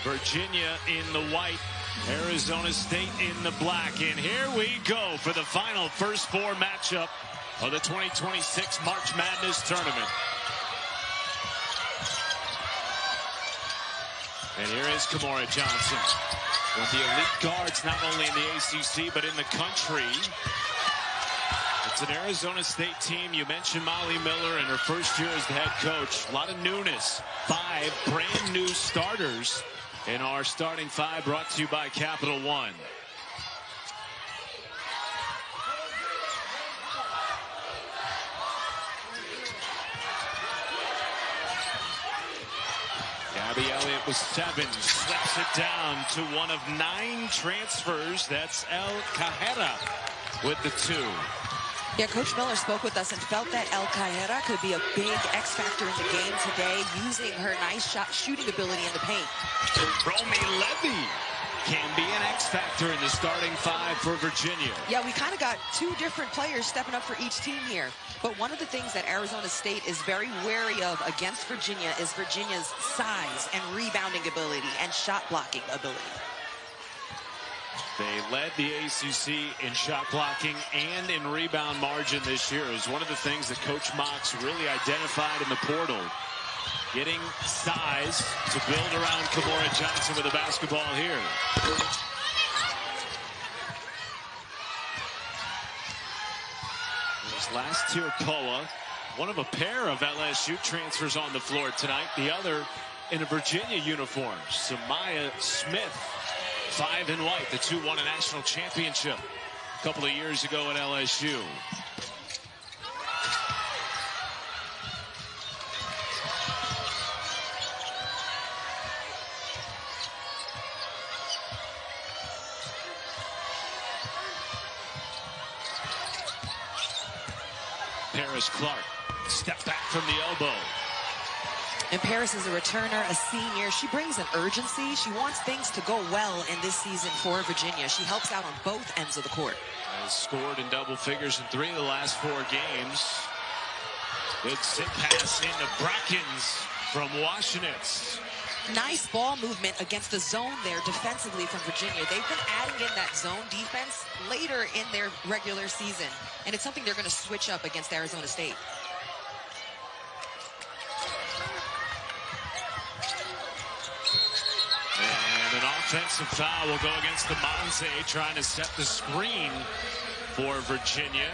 Virginia in the white, Arizona State in the black. And here we go for the final first four matchup of the 2026 March Madness tournament. And here is Kimora Johnson, one of the elite guards not only in the ACC but in the country. It's an Arizona State team. You mentioned Molly Miller in her first year as the head coach. A lot of newness. 5 brand new starters in our starting 5, brought to you by Capital One. Gabby Elliott with 7, slips it down to one of 9 transfers. That's El Cajera with the 2. Yeah, Coach Miller spoke with us and felt that El Cajera could be a big X factor in the game today, using her nice shooting ability in the paint. Romy Levy can be an X factor in the starting 5 for Virginia. Yeah, we kind of got 2 different players stepping up for each team here. But one of the things that Arizona State is very wary of against Virginia is Virginia's size and rebounding ability and shot blocking ability. They led the ACC in shot blocking and in rebound margin this year. It was one of the things that Coach Mox really identified in the portal. Getting size to build around Kimora Johnson with the basketball here. There's last year Poa, one of a pair of LSU transfers on the floor tonight. The other in a Virginia uniform, Samaya Smith. 5 in white. The 2 won a national championship a couple of years ago at LSU. Paris Clark, step back from the elbow. And Paris is a returner, a senior. She brings an urgency. She wants things to go well in this season for Virginia. She helps out on both ends of the court. Has scored in double figures in 3 of the last 4 games. Good sit pass into Brackens from Washenitz. Nice ball movement against the zone there defensively from Virginia. They've been adding in that zone defense later in their regular season. And it's something they're going to switch up against Arizona State. And an offensive foul will go against the Monse, trying to set the screen for Virginia.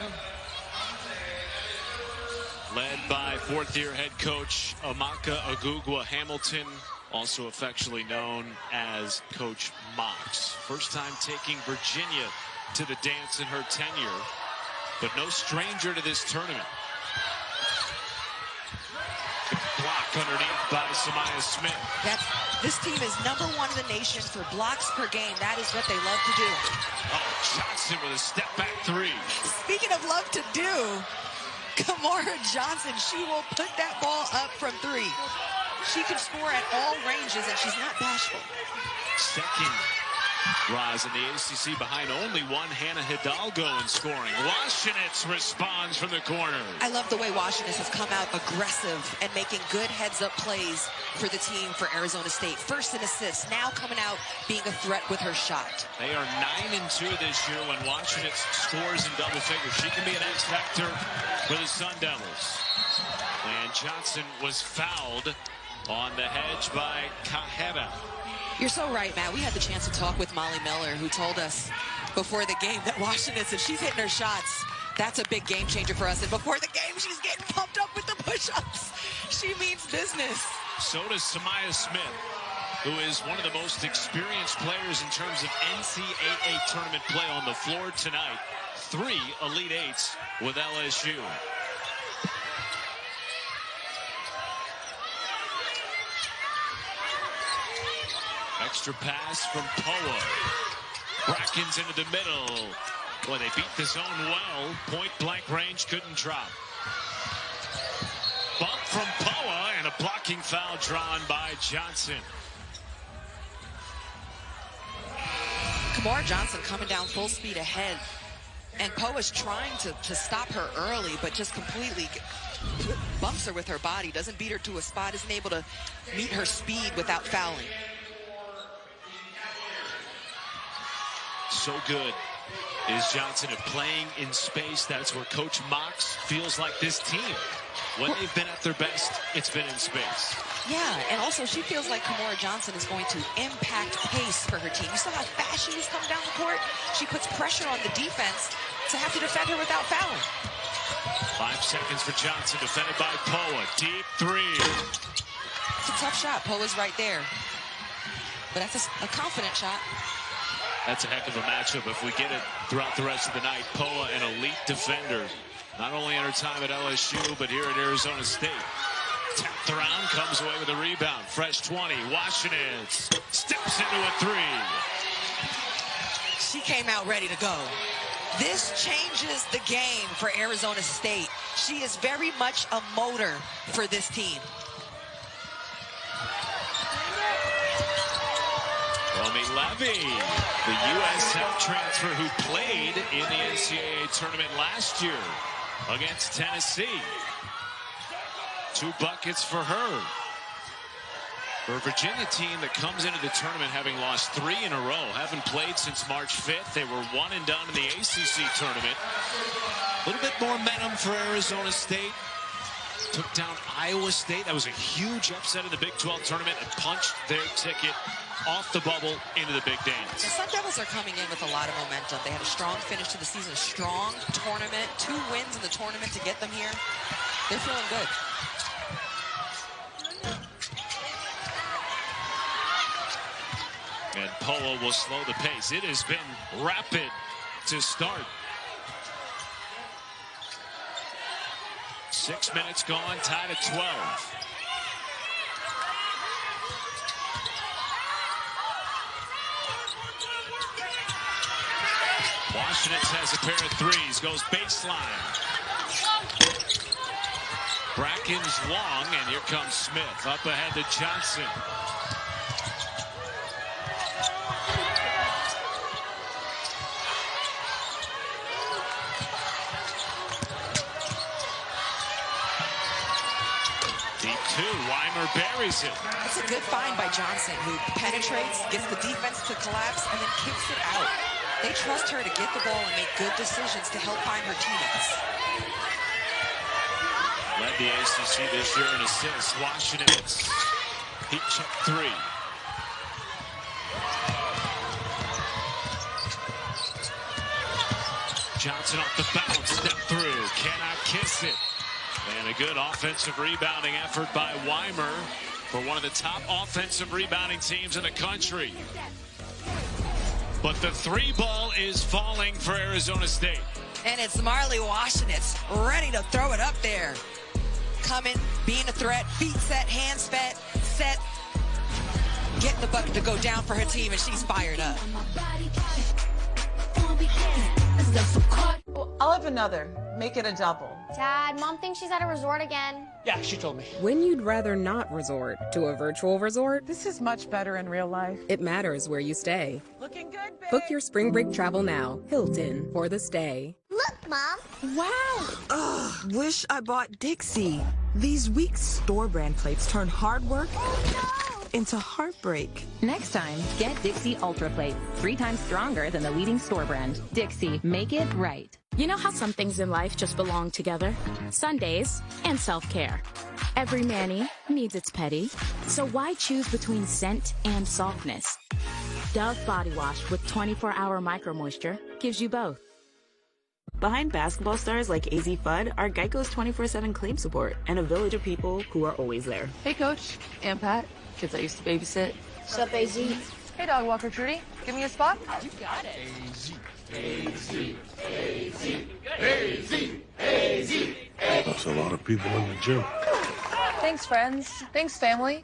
Led by 4th-year head coach Amaka Agugwa Hamilton, also affectionately known as Coach Mox. First time taking Virginia to the dance in her tenure, but no stranger to this tournament. Block underneath by Samaya Smith. This team is #1 in the nation for blocks per game. That is what they love to do. Oh, Johnson with a step-back 3. Speaking of love to do, Kimora Johnson, she will put that ball up from 3. She can score at all ranges, and she's not bashful. Second rise in the ACC behind only one Hannah Hidalgo in scoring. Washenitz responds from the corner. I love the way Washenitz has come out aggressive and making good heads-up plays for the team for Arizona State. First in assists, now coming out being a threat with her shot. They are 9-2 this year when Washenitz scores in double figures. She can be an X factor for the Sun Devils. And Johnson was fouled on the hedge by Cajera. You're so right, Matt. We had the chance to talk with Molly Miller, who told us before the game that Washenitz, if she's hitting her shots, that's a big game changer for us. And before the game, she's getting pumped up with the push-ups. She means business. So does Samaya Smith, who is one of the most experienced players in terms of NCAA tournament play on the floor tonight. 3 Elite Eights with LSU. Extra pass from Poa. Brackens into the middle. Boy, they beat the zone well. Point-blank range couldn't drop. Bump from Poa and a blocking foul drawn by Johnson. Kimora Johnson coming down full speed ahead. And Poa's trying to stop her early, but just completely bumps her with her body, doesn't beat her to a spot, isn't able to meet her speed without fouling. so good is Johnson at playing in space. That's where Coach Mox feels like this team, when they've been at their best, it's been in space. Yeah, and also she feels like Kimora Johnson is going to impact pace for her team. You saw how fast she was coming down the court? She puts pressure on the defense to have to defend her without fouling. 5 seconds for Johnson, defended by Poa. Deep three. It's a tough shot. Poa's right there. But that's a confident shot. That's a heck of a matchup if we get it throughout the rest of the night. Poa, an elite defender, not only in her time at LSU, but here at Arizona State. Tapped around, comes away with a rebound. Fresh 20. Washenitz steps into a three. She came out ready to go. This changes the game for Arizona State. She is very much a motor for this team. Romy Levy, the USF transfer who played in the NCAA tournament last year against Tennessee. 2 buckets for her. For a Virginia team that comes into the tournament having lost 3 in a row, haven't played since March 5th. They were 1 and done in the ACC tournament. A little bit more momentum for Arizona State. Took down Iowa State. That was a huge upset in the Big 12 tournament and punched their ticket off the bubble into the big dance. The Sun Devils are coming in with a lot of momentum. They had a strong finish to the season, a strong tournament, 2 wins in the tournament to get them here. They're feeling good. And Poa will slow the pace. It has been rapid to start. 6 minutes gone, tied at 12. Washenitz has a pair of threes, goes baseline. Bracken's long, and here comes Smith. Up ahead to Johnson. Deep 2, Weimer buries it. It's a good find by Johnson, who penetrates, gets the defense to collapse, and then kicks it out. They trust her to get the ball and make good decisions to help find her teammates. Led the ACC this year in assists. Washenitz. Heat check 3. Johnson off the bounce, step through, cannot kiss it. And a good offensive rebounding effort by Weimer for one of the top offensive rebounding teams in the country. But the 3 ball is falling for Arizona State. And it's Marley Washenitz ready to throw it up there. Coming, being a threat, feet set, hands set, getting the bucket to go down for her team, and she's fired up. I'll have another. Make it a double. Dad, Mom thinks she's at a resort again. Yeah, she told me. When you'd rather not resort to a virtual resort, This is much better in real life. it matters where you stay. Looking good, babe. Book your spring break travel now. Hilton for the stay. Look, Mom. Wow! Ugh, wish I bought Dixie. These weak store brand plates turn hard work into heartbreak. Next time, get Dixie Ultra Plates, 3 times stronger than the leading store brand. Dixie, make it right. You know how some things in life just belong together? Sundays and self-care. Every Manny needs its petty, so why choose between scent and softness? Dove Body Wash with 24-hour micro moisture gives you both. Behind basketball stars like AZ Fudd are Geico's 24/7 claim support and a village of people who are always there. Hey, Coach. And Pat. Kids I used to babysit. What's up, AZ? Hey, Dog Walker Trudy. Give me a spot. You got it. That's a lot of people in the gym. Thanks, friends. Thanks, family.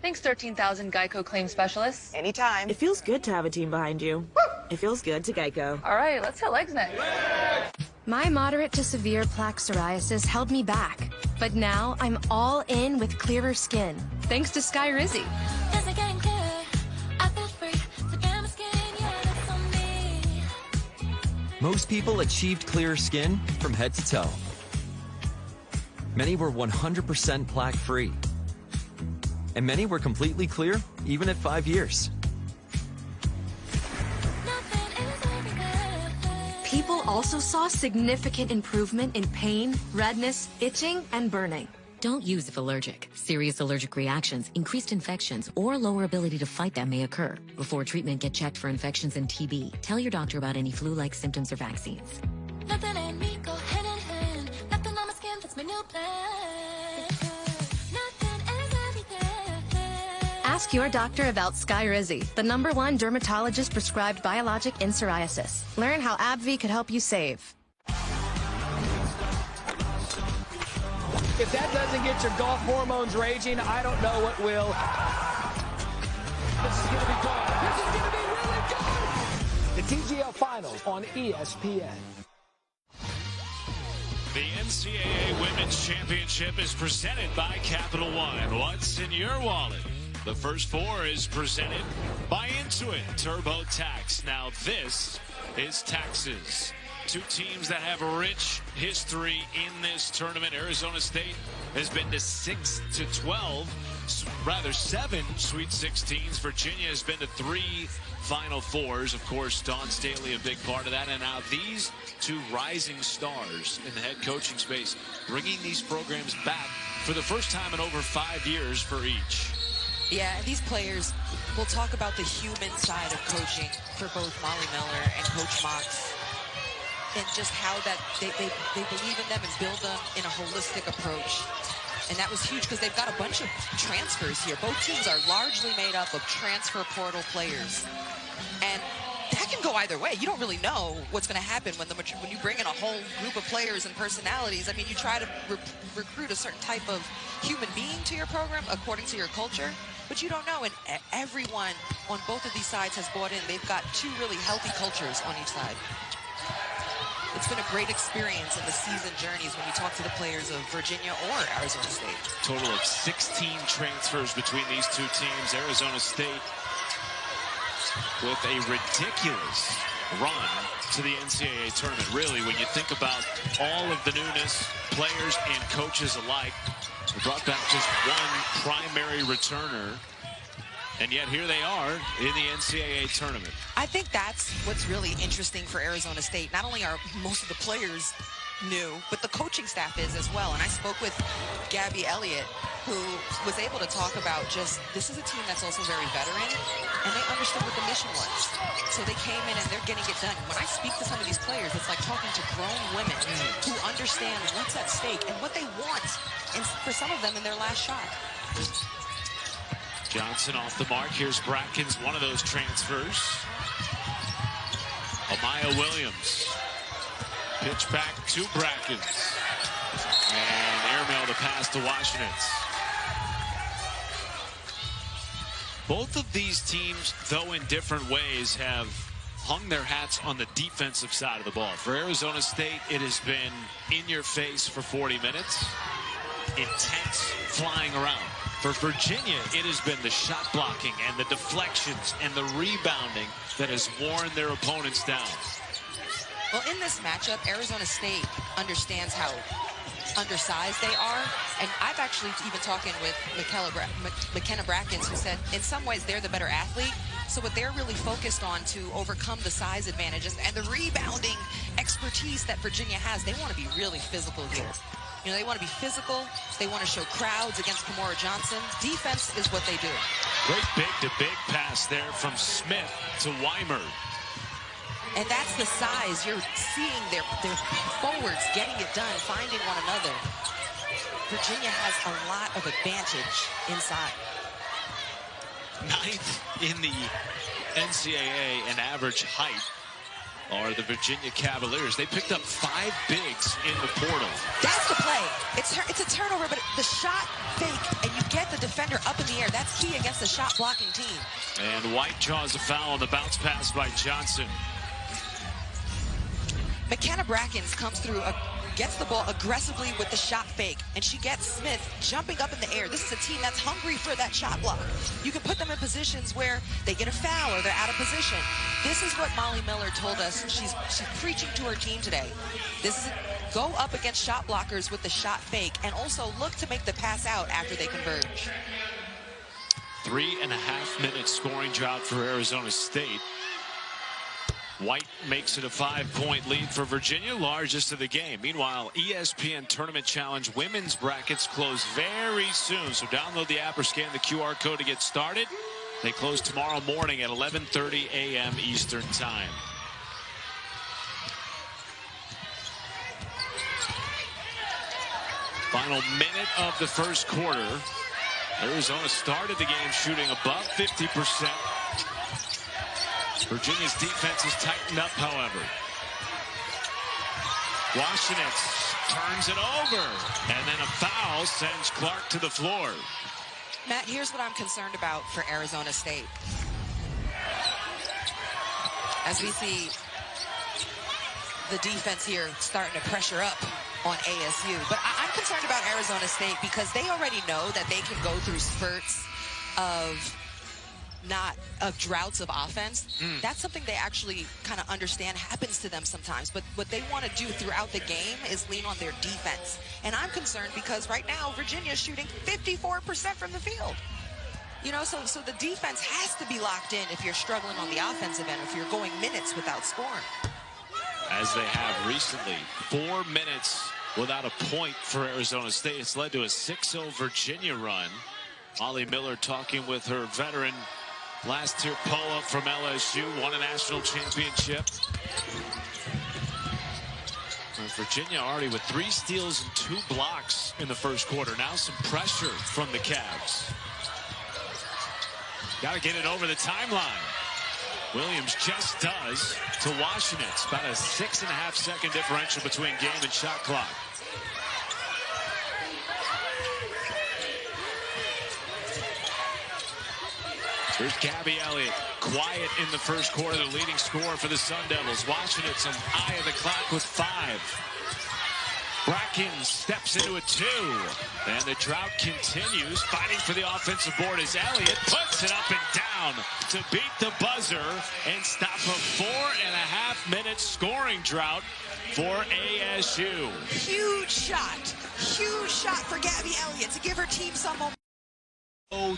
Thanks, 13,000 Geico claim specialists. Anytime. It feels good to have a team behind you. It feels good to Geico. All right, let's hit legs next. My moderate to severe plaque psoriasis held me back, but now I'm all in with clearer skin, thanks to Sky Rizzy. Most people achieved clearer skin from head to toe. Many were 100% plaque-free. And many were completely clear, even at 5 years. also saw significant improvement in pain, redness, itching, and burning. Don't use if allergic. Serious allergic reactions, increased infections, or lower ability to fight them may occur. Before treatment, get checked for infections and TB. Tell your doctor about any flu-like symptoms or vaccines. Nothing and me go hand in hand. Nothing on my skin, that's my new plan. Nothing is everything. Ask your doctor about Skyrizi, the #1 dermatologist-prescribed biologic in psoriasis. Learn how AbbVie could help you save. If that doesn't get your golf hormones raging, I don't know what will. This is going to be good. This is going to be really good. The TGL Finals on ESPN. The NCAA Women's Championship is presented by Capital One. What's in your wallet? The first four is presented by Intuit TurboTax. Now this is taxes. Two teams that have a rich history in this tournament. Arizona State has been to 7 Sweet 16s. Virginia has been to 3 Final Fours. Of course, Dawn Staley a big part of that. And now these two rising stars in the head coaching space, bringing these programs back for the first time in over 5 years for each. Yeah, these players, we'll talk about the human side of coaching for both Molly Miller and Coach Mox. And just how that they believe in them and build them in a holistic approach. And that was huge because they've got a bunch of transfers here. Both teams are largely made up of transfer portal players. And that can go either way. You don't really know what's going to happen when you bring in a whole group of players and personalities. I mean, you try to recruit a certain type of human being to your program according to your culture, but you don't know. And everyone on both of these sides has bought in. They've got two really healthy cultures on each side. It's been a great experience in the season journeys when you talk to the players of Virginia or Arizona State. Total of 16 transfers between these two teams. Arizona State with a ridiculous run to the NCAA tournament. Really, when you think about all of the newness, players and coaches alike, they brought back just one primary returner. And yet here they are in the NCAA tournament. I think that's what's really interesting for Arizona State. Not only are most of the players new, but the coaching staff is as well. And I spoke with Gabby Elliott, who was able to talk about just, this is a team that's also very veteran, and they understood what the mission was. So they came in and they're getting it done. When I speak to some of these players, it's like talking to grown women who understand what's at stake and what they want, and for some of them in their last shot. Johnson off the mark. Here's Brackens, one of those transfers. Amaya Williams. Pitch back to Brackens. And airmail the pass to Washenitz. Both of these teams, though in different ways, have hung their hats on the defensive side of the ball. For Arizona State, it has been in your face for 40 minutes. Intense flying around. For Virginia, it has been the shot blocking and the deflections and the rebounding that has worn their opponents down. Well, in this matchup, Arizona State understands how undersized they are. And I've actually even talking with McKenna Brackens, who said in some ways they're the better athlete. So what they're really focused on to overcome the size advantages and the rebounding expertise that Virginia has, they want to be really physical here. You know, they want to be physical. They want to show crowds against Kimora Johnson. Defense is what they do. Great big-to-big pass there from Smith to Weimer. And that's the size. You're seeing their forwards getting it done, finding one another. Virginia has a lot of advantage inside. 9th in the NCAA in average height are the Virginia Cavaliers. They picked up 5 bigs in the portal. That's the play. It's a turnover, but the shot fake, and you get the defender up in the air. That's key against a shot blocking team. And White draws a foul on the bounce pass by Johnson. McKenna Brackens comes through, gets the ball aggressively with the shot fake, and she gets Smith jumping up in the air. This is a team that's hungry for that shot block. You can put them in positions where they get a foul or they're out of position. This is what Molly Miller told us she's preaching to her team today. This is go up against shot blockers with the shot fake and also look to make the pass out after they converge. 3.5 minute scoring drought for Arizona State. White makes it a 5-point lead for Virginia, largest of the game. Meanwhile, ESPN Tournament Challenge women's brackets close very soon. So download the app or scan the QR code to get started. They close tomorrow morning at 11:30 a.m. Eastern Time. Final minute of the first quarter. Arizona started the game shooting above 50%. Virginia's defense has tightened up, however. Washenitz turns it over, and then a foul sends Clark to the floor. Matt, here's what I'm concerned about for Arizona State. As we see the defense here starting to pressure up on ASU. But I'm concerned about Arizona State because they already know that they can go through spurts of droughts of offense. That's something they actually kind of understand happens to them sometimes. But what they want to do throughout the game is lean on their defense. And I'm concerned because right now Virginia is shooting 54% from the field. You know, so the defense has to be locked in if you're struggling on the offensive end, if you're going minutes without scoring. As they have recently, 4 minutes without a point for Arizona State. It's led to a 6-0 Virginia run. Molly Miller talking with her veteran last year Poa from LSU, won a national championship. Virginia already with 3 steals and 2 blocks in the first quarter. Now some pressure from the Cavs. Got to get it over the timeline. Williams just does to Washenitz. About a 6.5-second differential between game and shot clock. Here's Gabby Elliott, quiet in the first quarter, the leading scorer for the Sun Devils. Washenitz on eye of the clock with 5. Bracken steps into a 2. And the drought continues. Fighting for the offensive board as Elliott puts it up and down to beat the buzzer and stop a 4.5-minute scoring drought for ASU. Huge shot for Gabby Elliott to give her team some momentum.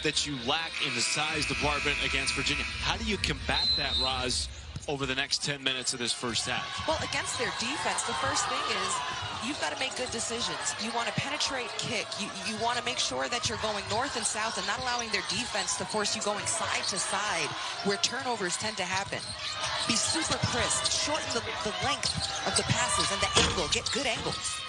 That you lack in the size department against Virginia. How do you combat that, Roz, over the next 10 minutes of this first half? Well, against their defense, the first thing is you've got to make good decisions. You want to penetrate kick. You want to make sure that you're going north and south and not allowing their defense to force you going side to side where turnovers tend to happen. Be super crisp. Shorten the length of the passes and the angle. Get good angles.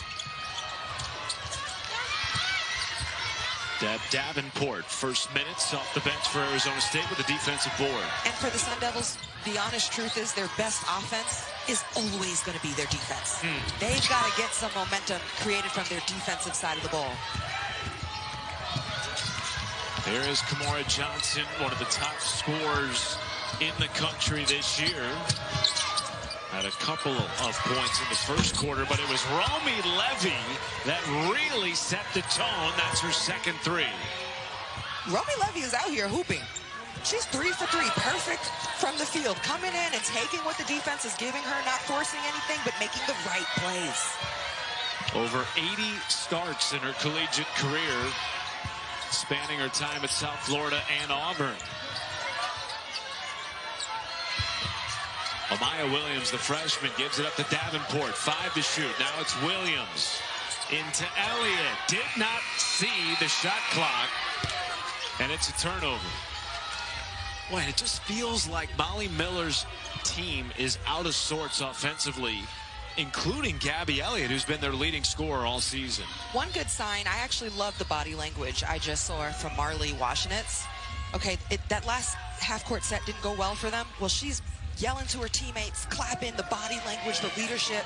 Deb Davenport, first minutes off the bench for Arizona State with a defensive board. And for the Sun Devils, the honest truth is their best offense is always going to be their defense. They've got to get some momentum created from their defensive side of the ball. There is Kamora Johnson, one of the top scorers in the country this year. Had a couple of points in the first quarter, but it was Romy Levy that really set the tone. That's her second 3. Romy Levy is out here hooping. She's 3 for 3, perfect from the field. Coming in and taking what the defense is giving her, not forcing anything, but making the right plays. Over 80 starts in her collegiate career, spanning her time at South Florida and Auburn. Amaya Williams, the freshman, gives it up to Davenport. 5 to shoot. Now it's Williams into Elliott. Did not see the shot clock, and it's a turnover. Boy, it just feels like Molly Miller's team is out of sorts offensively, including Gabby Elliott, who's been their leading scorer all season. One good sign, I actually love the body language I just saw from Marley Washenitz. Okay, that last half-court set didn't go well for them. Well, she's yelling to her teammates, clapping, the body language, the leadership.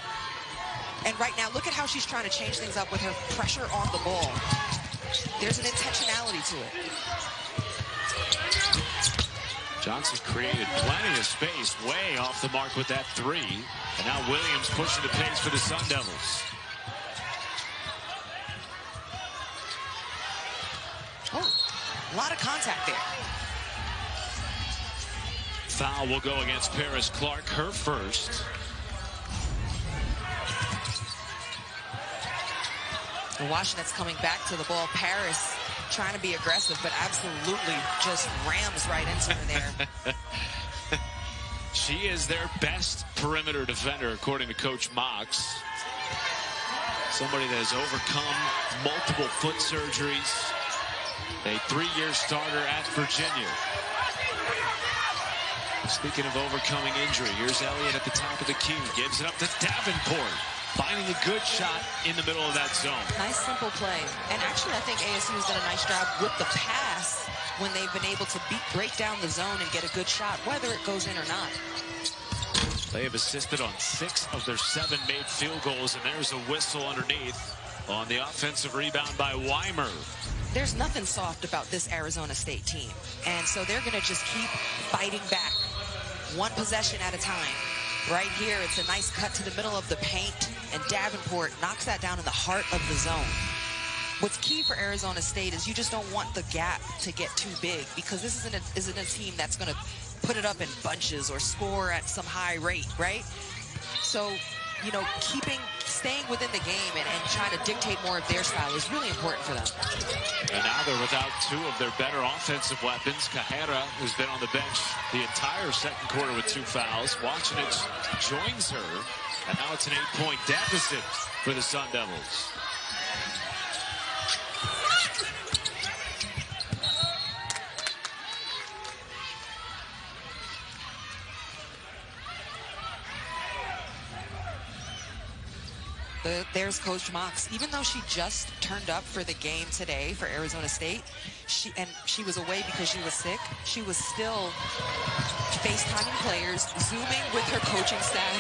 And right now, look at how she's trying to change things up with her pressure on the ball. There's an intentionality to it. Johnson created plenty of space, way off the mark with that 3. And now Williams pushing the pace for the Sun Devils. Oh, a lot of contact there. Foul will go against Paris Clark, her first. And Washenitz coming back to the ball. Paris trying to be aggressive, but absolutely just rams right into her there. She is their best perimeter defender, according to Coach Mox. Somebody that has overcome multiple foot surgeries. A 3-year starter at Virginia. Speaking of overcoming injury, here's Elliott at the top of the key. Gives it up to Davenport. Finding a good shot in the middle of that zone. Nice, simple play. And actually, I think ASU has done a nice job with the pass when they've been able to break down the zone and get a good shot, whether it goes in or not. They have assisted on 6 of their 7 made field goals, and there's a whistle underneath on the offensive rebound by Weimer. There's nothing soft about this Arizona State team, and so they're going to just keep fighting back, one possession at a time. Right here, it's a nice cut to the middle of the paint, and Davenport knocks that down in the heart of the zone. What's key for Arizona State is you just don't want the gap to get too big, because this isn't a team that's going to put it up in bunches or score at some high rate, right? So, you know, staying within the game and trying to dictate more of their style is really important for them. And now they're without 2 of their better offensive weapons. Cajera has been on the bench the entire second quarter with 2 fouls. Washenitz joins her, and now it's an 8-point deficit for the Sun Devils. There's Coach Mox. Even though she just turned up for the game today for Arizona State, she was away because she was sick, she was still FaceTiming players, Zooming with her coaching staff,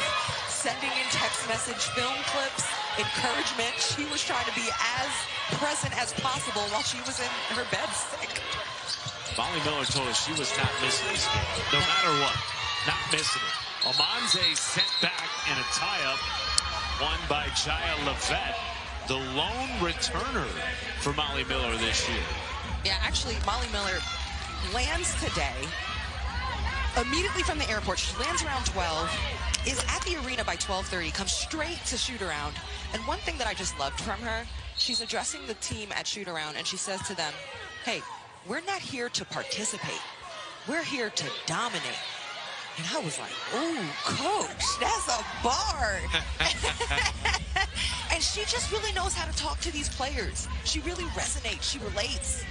sending in text message, film clips, encouragement. She was trying to be as present as possible while she was in her bed sick. Molly Miller told us she was not missing this game, no matter what. Not missing it. Almanze sent back in a tie-up. Won by Jaya Levette, the lone returner for Molly Miller this year. Yeah, actually, Molly Miller lands today immediately from the airport. She lands around 12, is at the arena by 12:30, comes straight to shoot-around. And one thing that I just loved from her, she's addressing the team at shoot-around, and she says to them, hey, we're not here to participate. We're here to dominate. And I was like, ooh, coach, that's a bar. And she just really knows how to talk to these players. She really resonates. She relates.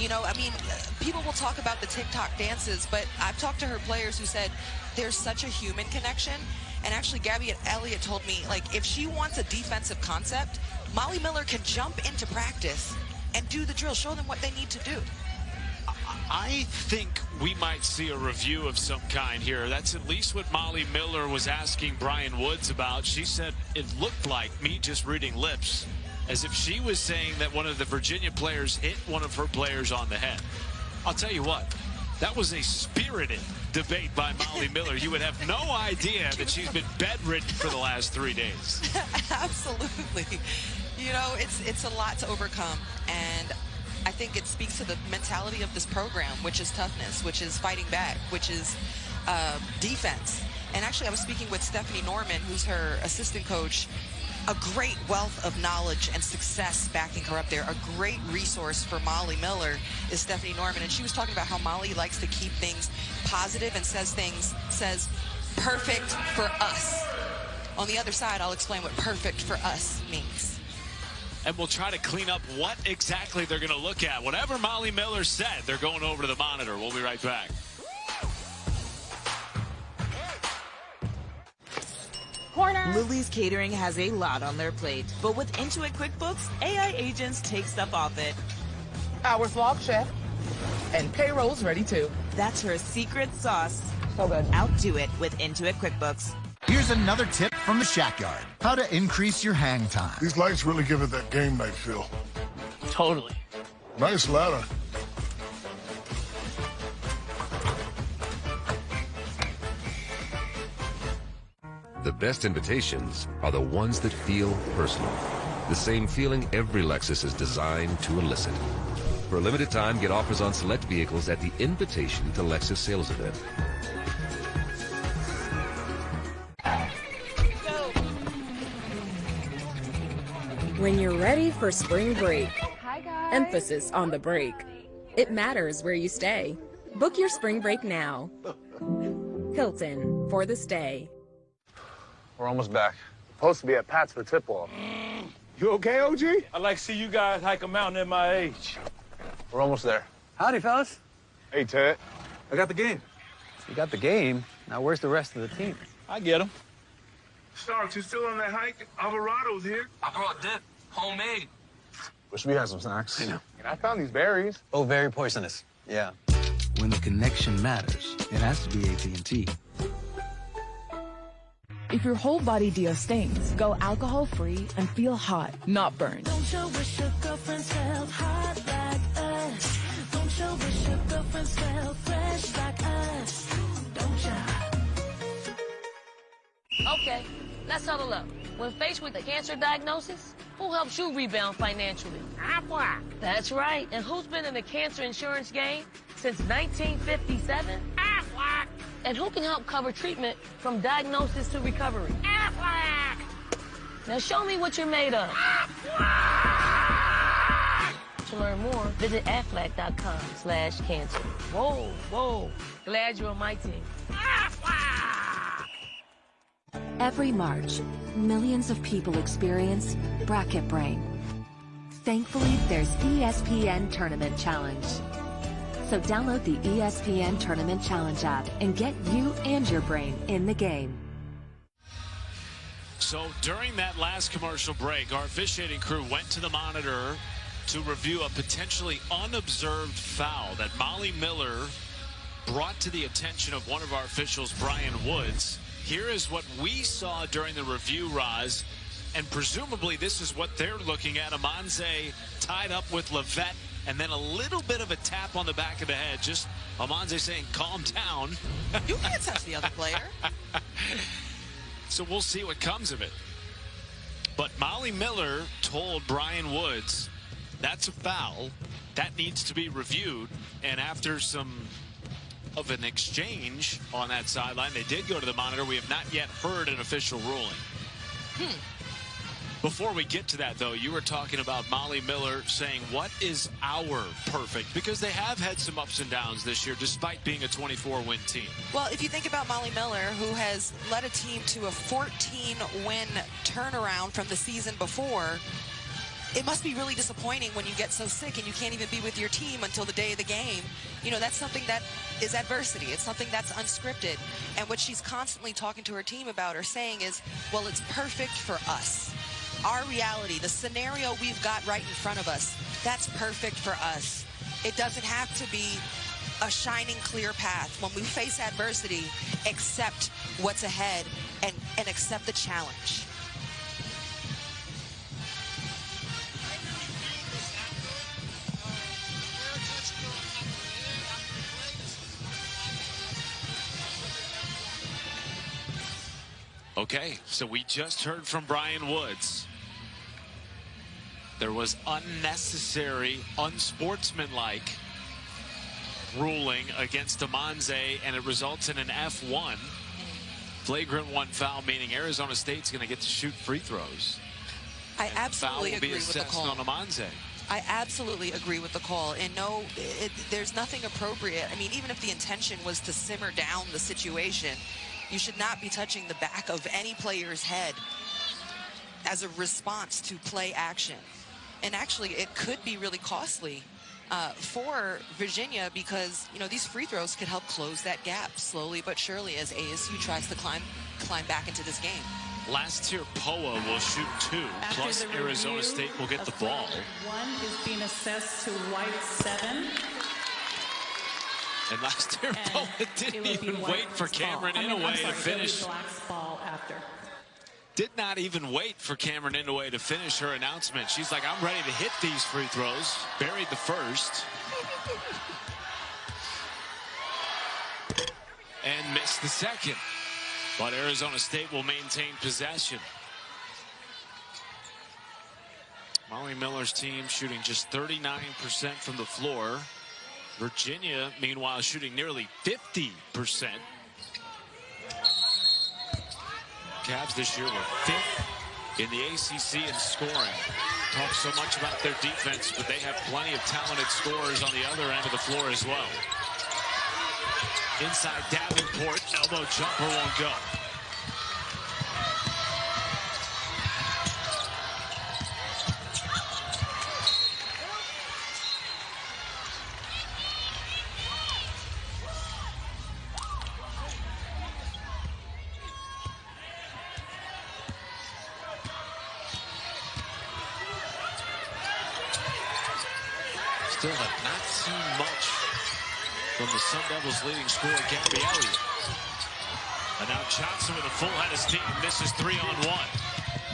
You know, I mean, people will talk about the TikTok dances, but I've talked to her players who said there's such a human connection. And actually, Gabby Elliott told me, like, if she wants a defensive concept, Molly Miller can jump into practice and do the drill, show them what they need to do. I think we might see a review of some kind here. That's at least what Molly Miller was asking Brian Woods about. She said it looked like, me just reading lips, as if she was saying that one of the Virginia players hit one of her players on the head. I'll tell you what, that was a spirited debate by Molly Miller. You would have no idea that she's been bedridden for the last 3 days. Absolutely. You know, it's a lot to overcome, and I think it speaks to the mentality of this program, which is toughness, which is fighting back, which is defense. And actually, I was speaking with Stephanie Norman, who's her assistant coach, a great wealth of knowledge and success backing her up there. A great resource for Molly Miller is Stephanie Norman. And she was talking about how Molly likes to keep things positive and says perfect for us. On the other side, I'll explain what perfect for us means. And we'll try to clean up what exactly they're going to look at. Whatever Molly Miller said, they're going over to the monitor. We'll be right back. Corner. Lily's Catering has a lot on their plate, but with Intuit QuickBooks, AI agents take stuff off it. Hours logged, chef. And payroll's ready too. That's her secret sauce. So good. Outdo it with Intuit QuickBooks. Here's another tip from the Shack Yard. How to increase your hang time. These lights really give it that game night feel. Totally. Nice ladder. The best invitations are the ones that feel personal. The same feeling every Lexus is designed to elicit. For a limited time, get offers on select vehicles at the Invitation to Lexus sales event. When you're ready for spring break, Hi, guys. emphasis on the break. It matters where you stay. Book your spring break now. Hilton for the stay. We're almost back. Supposed to be at Pat's for tip-off. You okay, OG? I'd like to see you guys hike a mountain at my age. We're almost there. Howdy, fellas. Hey, Ted. I got the game. You got the game. Now, where's the rest of the team? I get them. Starks, you still on that hike? Alvarado's here. I brought dip. Homemade. Wish we had some snacks. I know. And I found these berries. Oh, very poisonous. Yeah. When the connection matters, it has to be AT&T. If your whole body deo stings, go alcohol-free and feel hot, not burned. Don't you wish your girlfriends felt hot like us? Don't you wish your girlfriends felt fresh like us? Don't ya? Okay, let's settle up. When faced with a cancer diagnosis, who helps you rebound financially? Aflac. That's right. And who's been in the cancer insurance game since 1957? Aflac. And who can help cover treatment from diagnosis to recovery? Aflac. Now show me what you're made of. Aflac. To learn more, visit aflac.com/cancer. Whoa, whoa. Glad you're on my team. Aflac. Every March, millions of people experience bracket brain. Thankfully, there's ESPN Tournament Challenge. So download the ESPN Tournament Challenge app and get you and your brain in the game. So during that last commercial break, our officiating crew went to the monitor to review a potentially unobserved foul that Molly Miller brought to the attention of one of our officials, Brian Woods. Here is what we saw during the review, Roz, and presumably this is what they're looking at. Amanze tied up with Levette, and then a little bit of a tap on the back of the head. Just Amanze saying, calm down. You can't touch the other player. So we'll see what comes of it. But Molly Miller told Brian Woods, that's a foul. That needs to be reviewed. And after some of an exchange on that sideline, they did go to the monitor. We have not yet heard an official ruling. Before we get to that, though, you were talking about Molly Miller saying, what is our perfect? Because they have had some ups and downs this year, despite being a 24-win team. Well, if you think about Molly Miller, who has led a team to a 14-win turnaround from the season before, it must be really disappointing when you get so sick and you can't even be with your team until the day of the game. You know, that's something that is adversity. It's something that's unscripted. And what she's constantly talking to her team about or saying is, well, it's perfect for us. Our reality, the scenario we've got right in front of us, that's perfect for us. It doesn't have to be a shining clear path. When we face adversity, accept what's ahead and accept the challenge. Okay, so we just heard from Brian Woods. There was unnecessary, unsportsmanlike ruling against Amanze, and it results in an F1. Flagrant one foul, meaning Arizona State's going to get to shoot free throws. I absolutely agree with the call. On Amanze. I absolutely agree with the call. And no, there's nothing appropriate. I mean, even if the intention was to simmer down the situation, you should not be touching the back of any player's head as a response to play action. And actually, it could be really costly for Virginia because, you know, these free throws could help close that gap slowly but surely as ASU tries to climb back into this game. Last year, POA will shoot 2, plus Arizona State will get the ball. 1 is being assessed to White 7. And last year, POA didn't even wait for Cameron Inouye to finish. Did not even wait for Cameron Inouye to finish her announcement. She's like, I'm ready to hit these free throws. Buried the first. And missed the second. But Arizona State will maintain possession. Molly Miller's team shooting just 39% from the floor. Virginia, meanwhile, shooting nearly 50%. Cavs this year were 5th in the ACC in scoring. Talk so much about their defense, but they have plenty of talented scorers on the other end of the floor as well. Inside Davenport, elbow jumper won't go. Still have not seen much from the Sun Devils' leading scorer, Gabby Elliott. And now Johnson with a full head of steam. This is 3-on-1.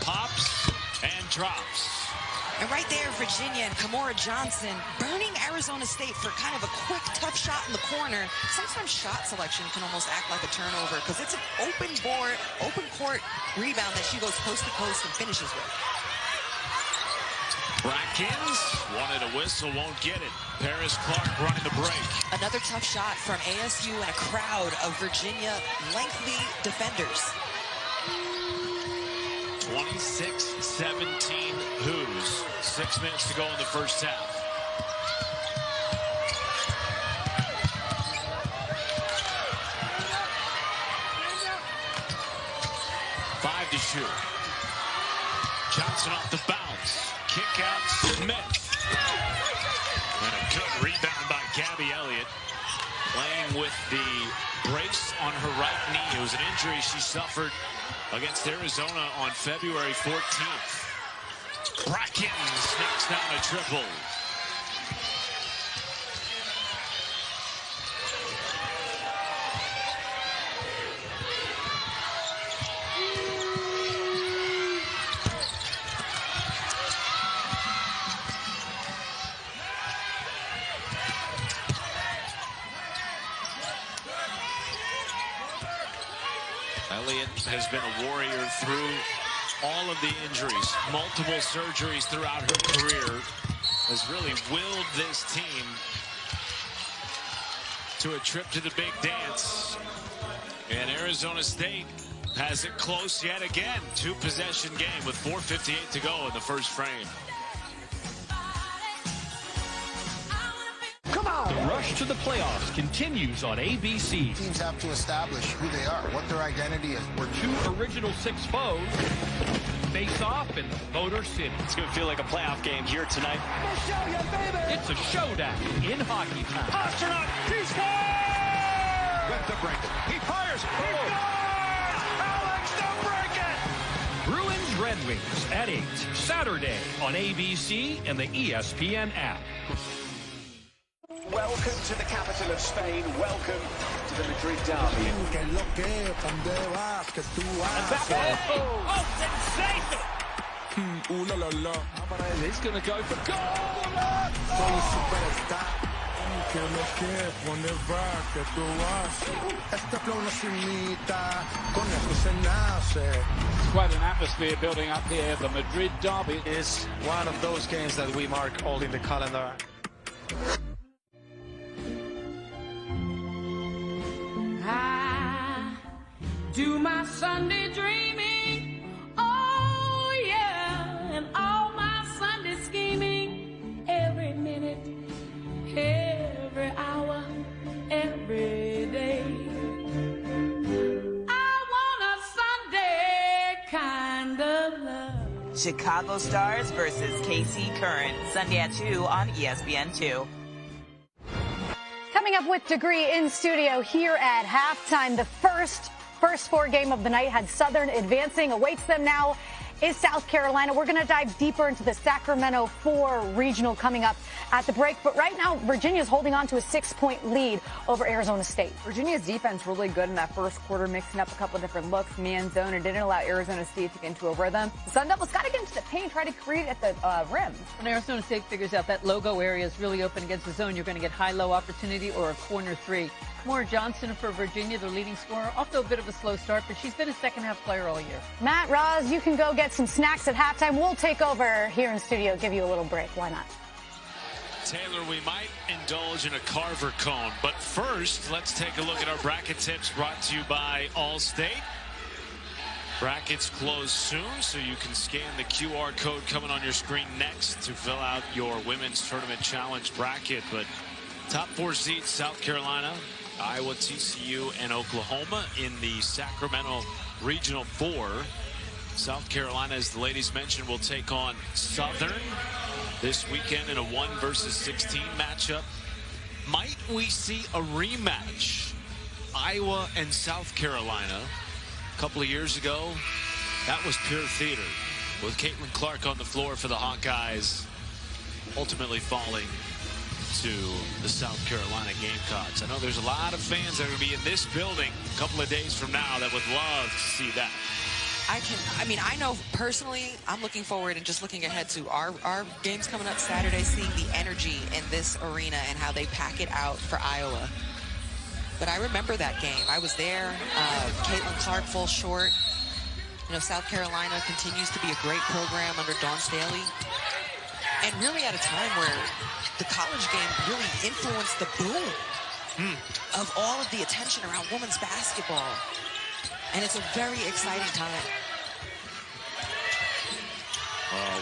Pops and drops. And right there, Virginia and Kamora Johnson burning Arizona State for kind of a quick, tough shot in the corner. Sometimes shot selection can almost act like a turnover because it's an open board, open court rebound that she goes post to post and finishes with. Brackens wanted a whistle, won't get it. Paris Clark running the break. Another tough shot from ASU and a crowd of Virginia lengthy defenders. 26-17 Hoos. 6 minutes to go in the first half. Five to shoot. Johnson off the bounce. Kick out Smith. And a good rebound by Gabby Elliott. Playing with the brace on her right knee. It was an injury she suffered against Arizona on February 14th. Brackens knocks down a triple. Elliott has been a warrior through all of the injuries, multiple surgeries throughout her career, has really willed this team to a trip to the big dance. And Arizona State has it close yet again. 2-possession game with 4:58 to go in the first frame. The rush to the playoffs continues on ABC. Teams have to establish who they are, what their identity is. Where two original six foes face off in Motor City. It's going to feel like a playoff game here tonight. It's a showdown in hockey time. Astronaut, he scores! With the break. He fires! He scores! Alex DeBrincat! Bruins Red Wings at 8, Saturday on ABC and the ESPN app. Welcome to the capital of Spain. Welcome to the Madrid derby. And back oh, sensation! He's going to go for It's quite an atmosphere building up here. The Madrid derby is one of those games that we mark all in the calendar. I do my Sunday dreaming, oh yeah, and all my Sunday scheming, every minute, every hour, every day. I want a Sunday kind of love. Chicago Stars versus KC Current, Sunday at 2 on ESPN2. Coming up with Degree in studio here at halftime, the first four game of the night had Southern advancing. Awaits them now is South Carolina. We're going to dive deeper into the Sacramento 4 regional coming up at the break. But right now, Virginia's holding on to a 6-point lead over Arizona State. Virginia's defense really good in that first quarter, mixing up a couple of different looks, man zone, and didn't allow Arizona State to get into a rhythm. The Sun Devils got to get into the paint, try to create at the rim. When Arizona State figures out that logo area is really open against the zone, you're going to get high-low opportunity or a corner three. Kamora Johnson for Virginia, their leading scorer, off to a bit of a slow start, but she's been a second-half player all year. Matt, Roz, you can go get some snacks at halftime. We'll take over here in studio, give you a little break. Why not? Taylor, we might indulge in a Carver cone, but first, let's take a look at our bracket tips brought to you by Allstate. Brackets close soon, so you can scan the QR code coming on your screen next to fill out your Women's Tournament Challenge bracket. But top 4 seeds, South Carolina, Iowa, TCU, and Oklahoma in the Sacramento Regional 4. South Carolina, as the ladies mentioned, will take on Southern this weekend in a 1 versus 16 matchup. Might we see a rematch? Iowa and South Carolina. A couple of years ago, that was pure theater, with Caitlin Clark on the floor for the Hawkeyes, ultimately falling to the South Carolina Gamecocks. I know there's a lot of fans that are going to be in this building a couple of days from now that would love to see that. I know personally, I'm looking forward and just looking ahead to our games coming up Saturday, seeing the energy in this arena and how they pack it out for Iowa. But I remember that game. I was there. Caitlin Clark falls short. You know, South Carolina continues to be a great program under Dawn Staley. And really at a time where the college game really influenced the boom of all of the attention around women's basketball. And it's a very exciting time.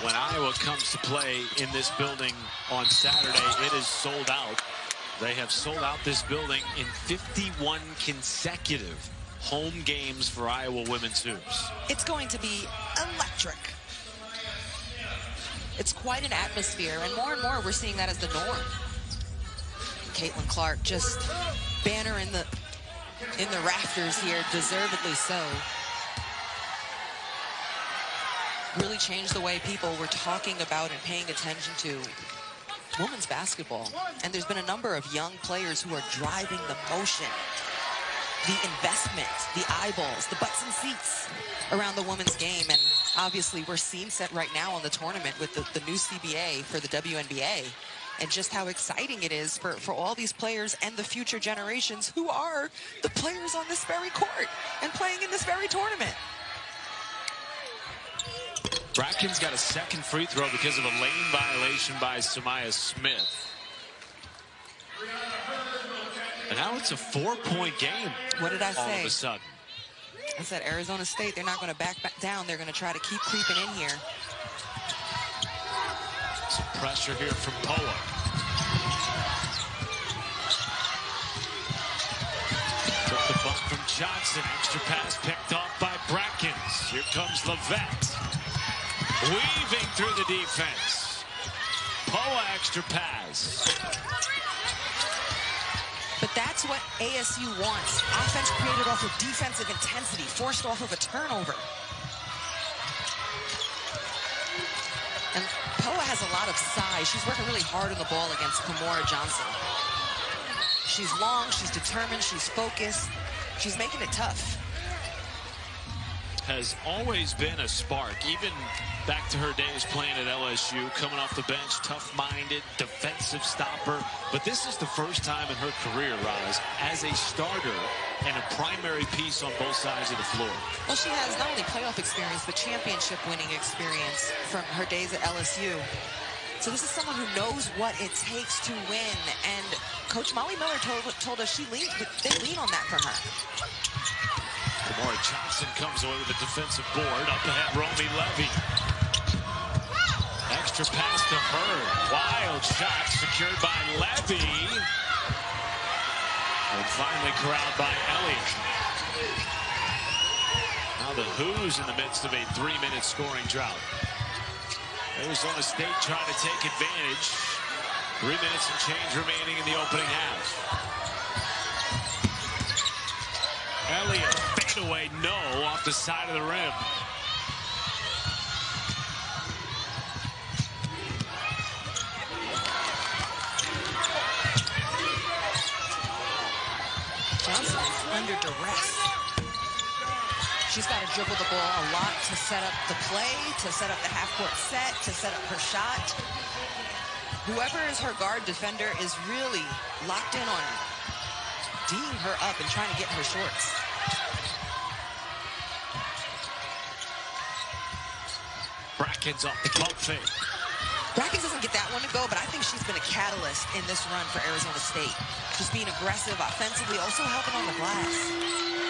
When Iowa comes to play in this building on Saturday, it is sold out. They have sold out this building in 51 consecutive home games for Iowa women's hoops. It's going to be electric. It's quite an atmosphere, and more we're seeing that as the norm. Caitlin Clark just banner in the rafters here, deservedly so. Really changed the way people were talking about and paying attention to women's basketball. And there's been a number of young players who are driving the motion, the investment, the eyeballs, the butts and seats around the women's game. And obviously we're seeing set right now on the tournament with the new CBA for the WNBA, and just how exciting it is for all these players and the future generations who are the players on this very court and playing in this very tournament. Bracken's got a second free throw because of a lane violation by Samaya Smith. And now it's a 4-point game. What did I say? All of a sudden. I said Arizona State, they're not going to back down. They're going to try to keep creeping in here. Some pressure here from Poa. Took the bump from Johnson. Extra pass picked off by Brackens. Here comes Levette. Weaving through the defense. Poa extra pass. But that's what ASU wants. Offense created off of defensive intensity, forced off of a turnover. And Poa has a lot of size. She's working really hard on the ball against Kimora Johnson. She's long, she's determined, she's focused. She's making it tough. Has always been a spark, even back to her days playing at LSU, coming off the bench, tough-minded, defensive stopper. But this is the first time in her career, Roz, as a starter and a primary piece on both sides of the floor. Well, she has not only playoff experience, but championship winning experience from her days at LSU. So this is someone who knows what it takes to win. And Coach Molly Miller told us they lean on that from her. Kimora Johnson comes away with a defensive board. Up ahead, Romy Levy. Extra pass to her. Wild shot secured by Levy. And finally corralled by Elliott. Now the Who's in the midst of a 3-minute scoring drought. Arizona State trying to take advantage. 3 minutes and change remaining in the opening half. Elliott, fadeaway, no, off the side of the rim. Johnson is under duress. She's got to dribble the ball a lot to set up the play, to set up the half-court set, to set up her shot. Whoever is her guard defender is really locked in on D'ing her up and trying to get her shorts. Brackens off the pump fake. Brackens doesn't get that one to go, but I think she's been a catalyst in this run for Arizona State. Just being aggressive offensively, also helping on the glass.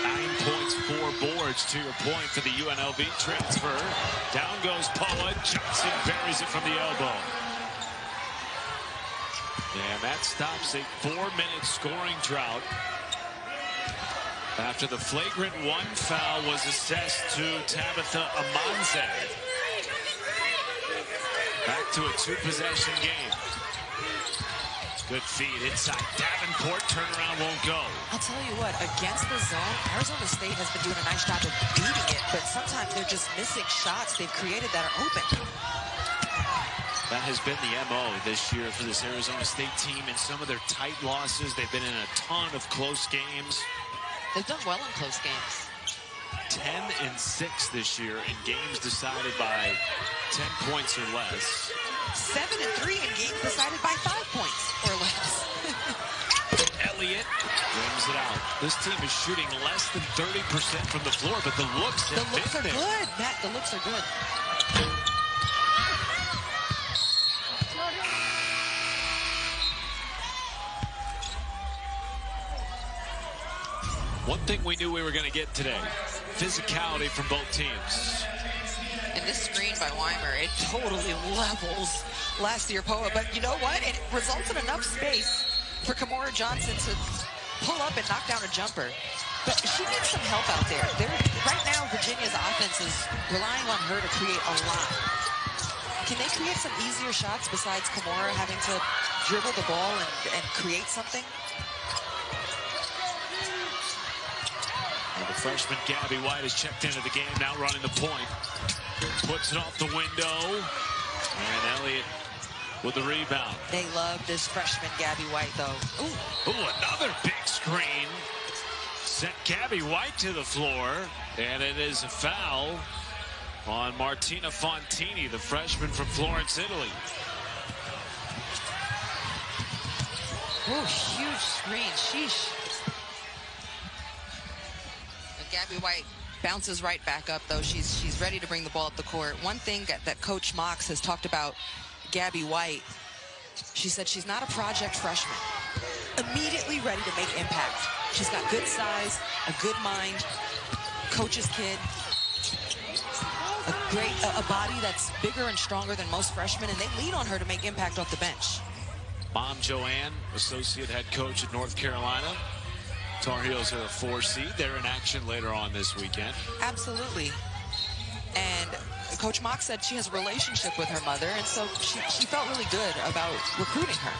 9 points, 4 boards, to your point, for the UNLV transfer. Down goes Poa. Johnson buries it from the elbow. And that stops a 4-minute scoring drought After the flagrant 1 foul was assessed to Tabitha Amanze. Back to a 2-possession game. Good feed inside Davenport. Turnaround won't go. I'll tell you what, against the zone, Arizona State has been doing a nice job of beating it, but sometimes they're just missing shots they've created that are open. That has been the MO this year for this Arizona State team. In some of their tight losses, they've been in a ton of close games. They've done well in close games. 10-6 this year in games decided by 10 points or less. 7-3 in games decided by 5 points or less. Elliott rims it out. This team is shooting less than 30% from the floor, but the looks have been there. Good, Matt. The looks are good. One thing we knew we were going to get today, physicality from both teams. And this screen by Weimer, it totally levels last year Poa. But you know what? It results in enough space for Kimora Johnson to pull up and knock down a jumper. But she needs some help out there. Right now, Virginia's offense is relying on her to create a lot. Can they create some easier shots besides Kimora having to dribble the ball and create something? The freshman Gabby White has checked into the game, now running the point. Puts it off the window. And Elliott with the rebound. They love this freshman Gabby White, though. Ooh, another big screen. Sent Gabby White to the floor. And it is a foul on Martina Fontini, the freshman from Florence, Italy. Ooh, huge screen. Sheesh. Gabby White bounces right back up, though. She's ready to bring the ball up the court. One thing that Coach Mox has talked about Gabby White, she said she's not a project freshman. Immediately ready to make impact. She's got good size, a good mind, coach's kid, a body that's bigger and stronger than most freshmen, and they lean on her to make impact off the bench. Mom Joanne, associate head coach at North Carolina. Tar Heels are a 4 seed. They're in action later on this weekend. Absolutely. And Coach Mock said she has a relationship with her mother, and so she felt really good about recruiting her.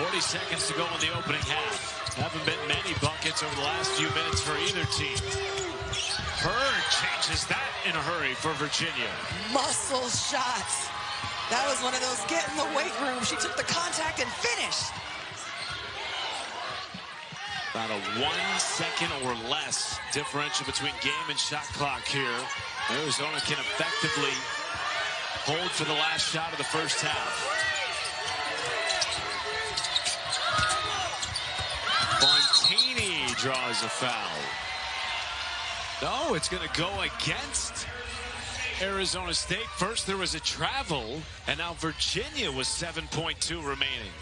40 seconds to go in the opening half. Haven't been many buckets over the last few minutes for either team. Bird changes that in a hurry for Virginia. Muscle shots. That was one of those get in the weight room. She took the contact and finished. About a 1 second or less differential between game and shot clock here. Arizona can effectively hold for the last shot of the first half. Fontini draws a foul. No, it's going to go against Arizona State. First there was a travel, and now Virginia was 7.2 remaining.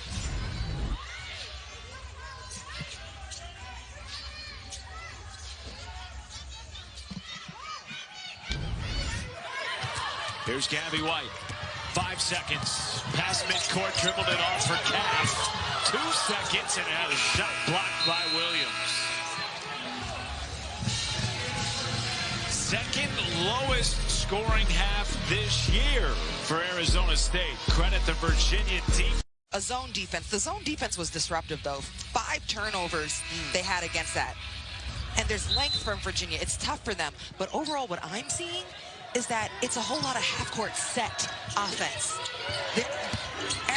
Here's Gabby White. 5 seconds. Past midcourt, dribbled it off for Cass. 2 seconds, and it had a shot blocked by Williams. Second lowest scoring half this year for Arizona State. Credit the Virginia defense. A zone defense. The zone defense was disruptive, though. 5 turnovers they had against that. And there's length from Virginia. It's tough for them. But overall, what I'm seeing is that it's a whole lot of half-court set offense.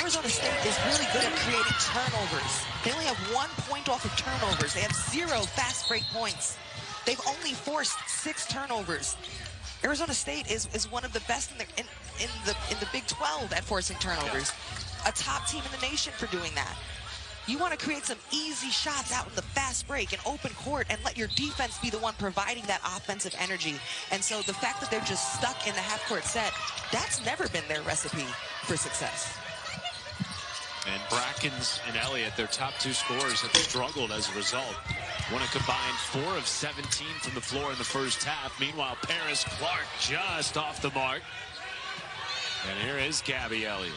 Arizona State is really good at creating turnovers. They only have 1 point off of turnovers. They have 0 fast break points. They've only forced 6 turnovers. Arizona State is one of the best in the Big 12 at forcing turnovers. A top team in the nation for doing that. You want to create some easy shots out in the fast break and open court and let your defense be the one providing that offensive energy. And so the fact that they're just stuck in the half-court set, that's never been their recipe for success. And Brackens and Elliott, their top 2 scorers, have struggled as a result. Won a combined 4 of 17 from the floor in the first half. Meanwhile, Paris Clark just off the mark. And here is Gabby Elliott.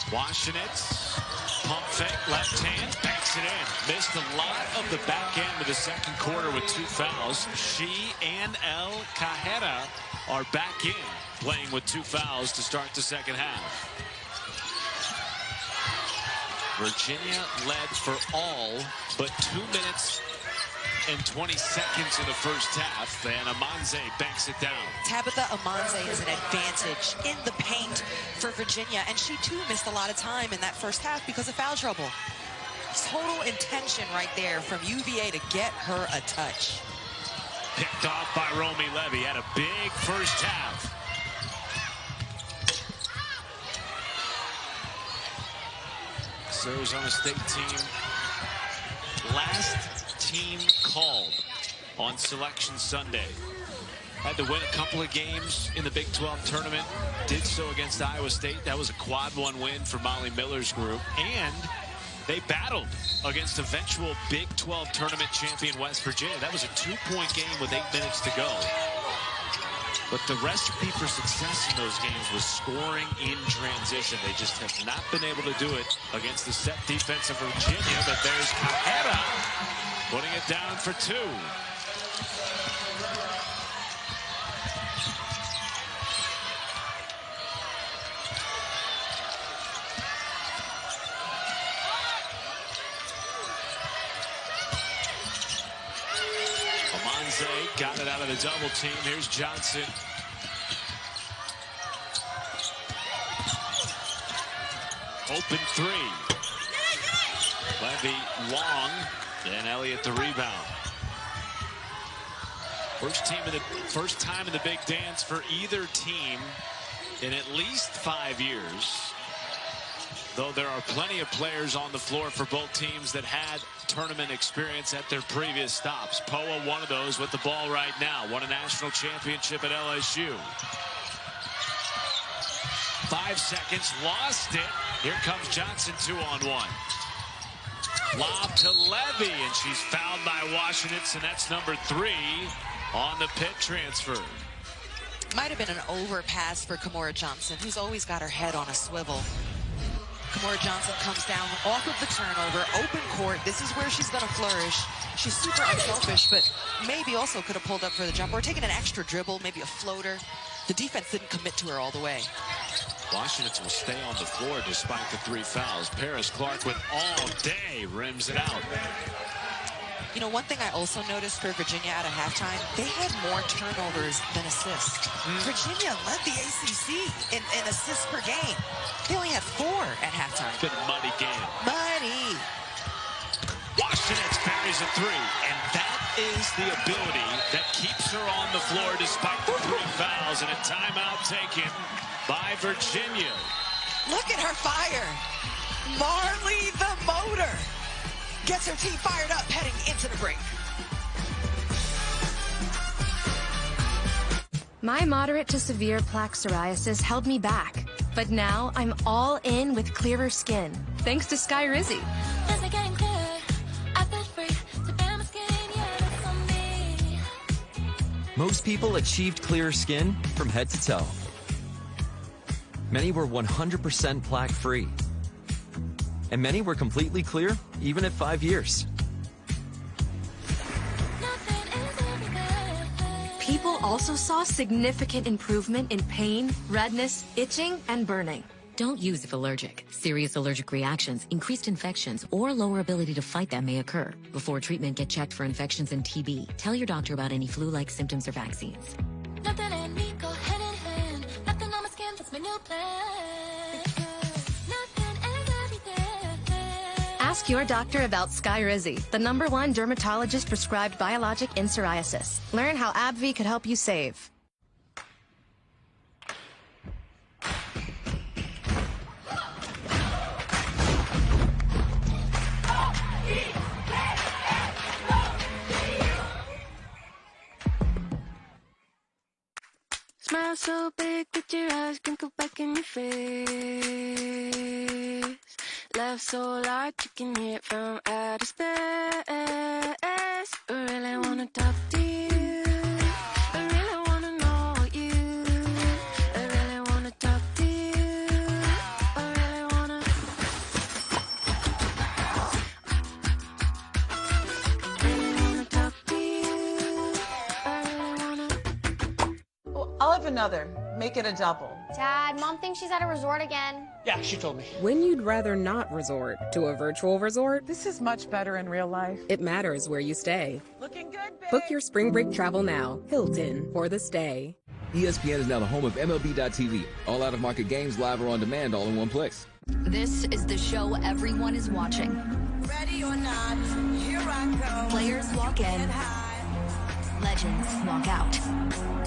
Washenitz, pump fake, left hand, banks it in. Missed a lot of the back end of the second quarter with 2 fouls. She and El Cajera are back in, playing with 2 fouls to start the second half. Virginia led for all but 2 minutes and 20 seconds in the first half, and Amanze banks it down. Tabitha Amanze is an advantage in the paint for Virginia, and she too missed a lot of time in that first half because of foul trouble. Total intention right there from UVA to get her a touch. Picked off by Romy Levy. Had a big first half. This Arizona State team, last team called on Selection Sunday. Had to win a couple of games in the Big 12 tournament. Did so against Iowa State. That was a quad 1 win for Molly Miller's group. And they battled against eventual Big 12 tournament champion West Virginia. That was a 2-point game with 8 minutes to go. But the recipe for success in those games was scoring in transition. They just have not been able to do it against the set defense of Virginia. But there's Cajera putting it down for 2. Amanze got it out of the double team. Here's Johnson. Open 3. Levy long. And Elliott the rebound. First time in the big dance for either team in at least 5 years. Though there are plenty of players on the floor for both teams that had tournament experience at their previous stops. Poa, one of those, with the ball right now. Won a national championship at LSU. 5 seconds, lost it. Here comes Johnson, 2-on-1. Lob to Levy, and she's fouled by Washenitz, and that's number 3 on the Pitt transfer. Might have been an overpass for Kimora Johnson, who's always got her head on a swivel. Kimora Johnson comes down off of the turnover, open court. This is where she's going to flourish. She's super unselfish, but maybe also could have pulled up for the jump or taken an extra dribble, maybe a floater. The defense didn't commit to her all the way. Washington will stay on the floor despite the 3 fouls. Paris Clark with all day rims it out. You know, one thing I also noticed for Virginia at a halftime, they had more turnovers than assists. Virginia led the ACC in assists per game. They only had 4 at halftime. It's been a muddy game. Muddy. Washenitz buries a 3, and that is the ability that keeps her on the floor despite the 3 fouls, and a timeout taken by Virginia. Look at her fire. Marley the motor gets her team fired up heading into the break. My moderate to severe plaque psoriasis held me back, but now I'm all in with clearer skin, thanks to Skyrizi. Most people achieved clearer skin from head to toe. Many were 100% plaque-free. And many were completely clear, even at 5 years. People also saw significant improvement in pain, redness, itching, and burning. Don't use if allergic. Serious allergic reactions, increased infections, or lower ability to fight them may occur. Before treatment, get checked for infections and TB. Tell your doctor about any flu-like symptoms or vaccines. Nothing and me go hand in hand. Nothing on my skin, that's my new plan. Nothing is everything. Ask your doctor about Skyrizi, the #1 dermatologist prescribed biologic in psoriasis. Learn how AbbVie could help you save. Smile so big that your eyes can go back in your face. Laugh so loud you can hear it from outer space. I really wanna talk to you. I really wanna know you. I really wanna talk to you. I really wanna. another. Make it a double. Dad, Mom thinks she's at a resort again. Yeah, she told me. When you'd rather not resort to a virtual resort, This is much better in real life. it matters where you stay. Looking good, babe. Book your spring break travel now. Hilton for the stay. ESPN is now the home of MLB.tv. All out-of-market games live or on demand all in one place. This is the show everyone is watching. Ready or not, here I come. Players walk in. Legends walk out.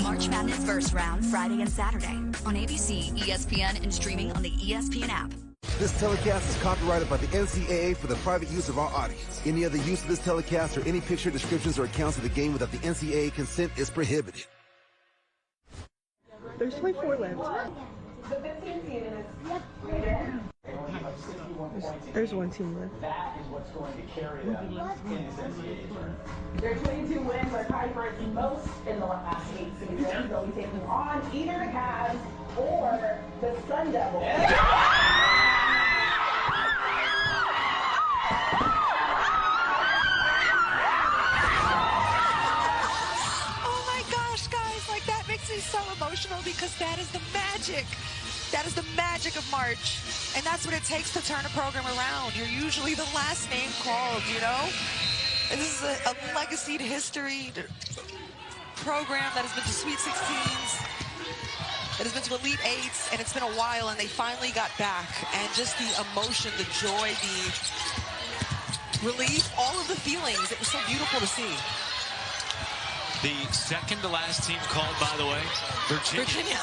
March Madness first round, Friday and Saturday on ABC, ESPN, and streaming on the ESPN app. This telecast is copyrighted by the NCAA for the private use of our audience. Any other use of this telecast or any picture, descriptions, or accounts of the game without the NCAA consent is prohibited. There's 24 left. There's one team left. That is what's going to carry them in this NCAA tournament. Their 22 wins are tied for the most in the last 8 seasons. They'll be taking on either the Cavs or the Sun Devils. Oh my gosh, guys, like that makes me so emotional because that is the magic. That is the magic of March. And that's what it takes to turn a program around. You're usually the last name called, you know? And this is a legacy to history program that has been to Sweet 16s. It has been to Elite Eights, and it's been a while, and they finally got back. And just the emotion, the joy, the relief, all of the feelings. It was so beautiful to see. The second to last team called, by the way, Virginia.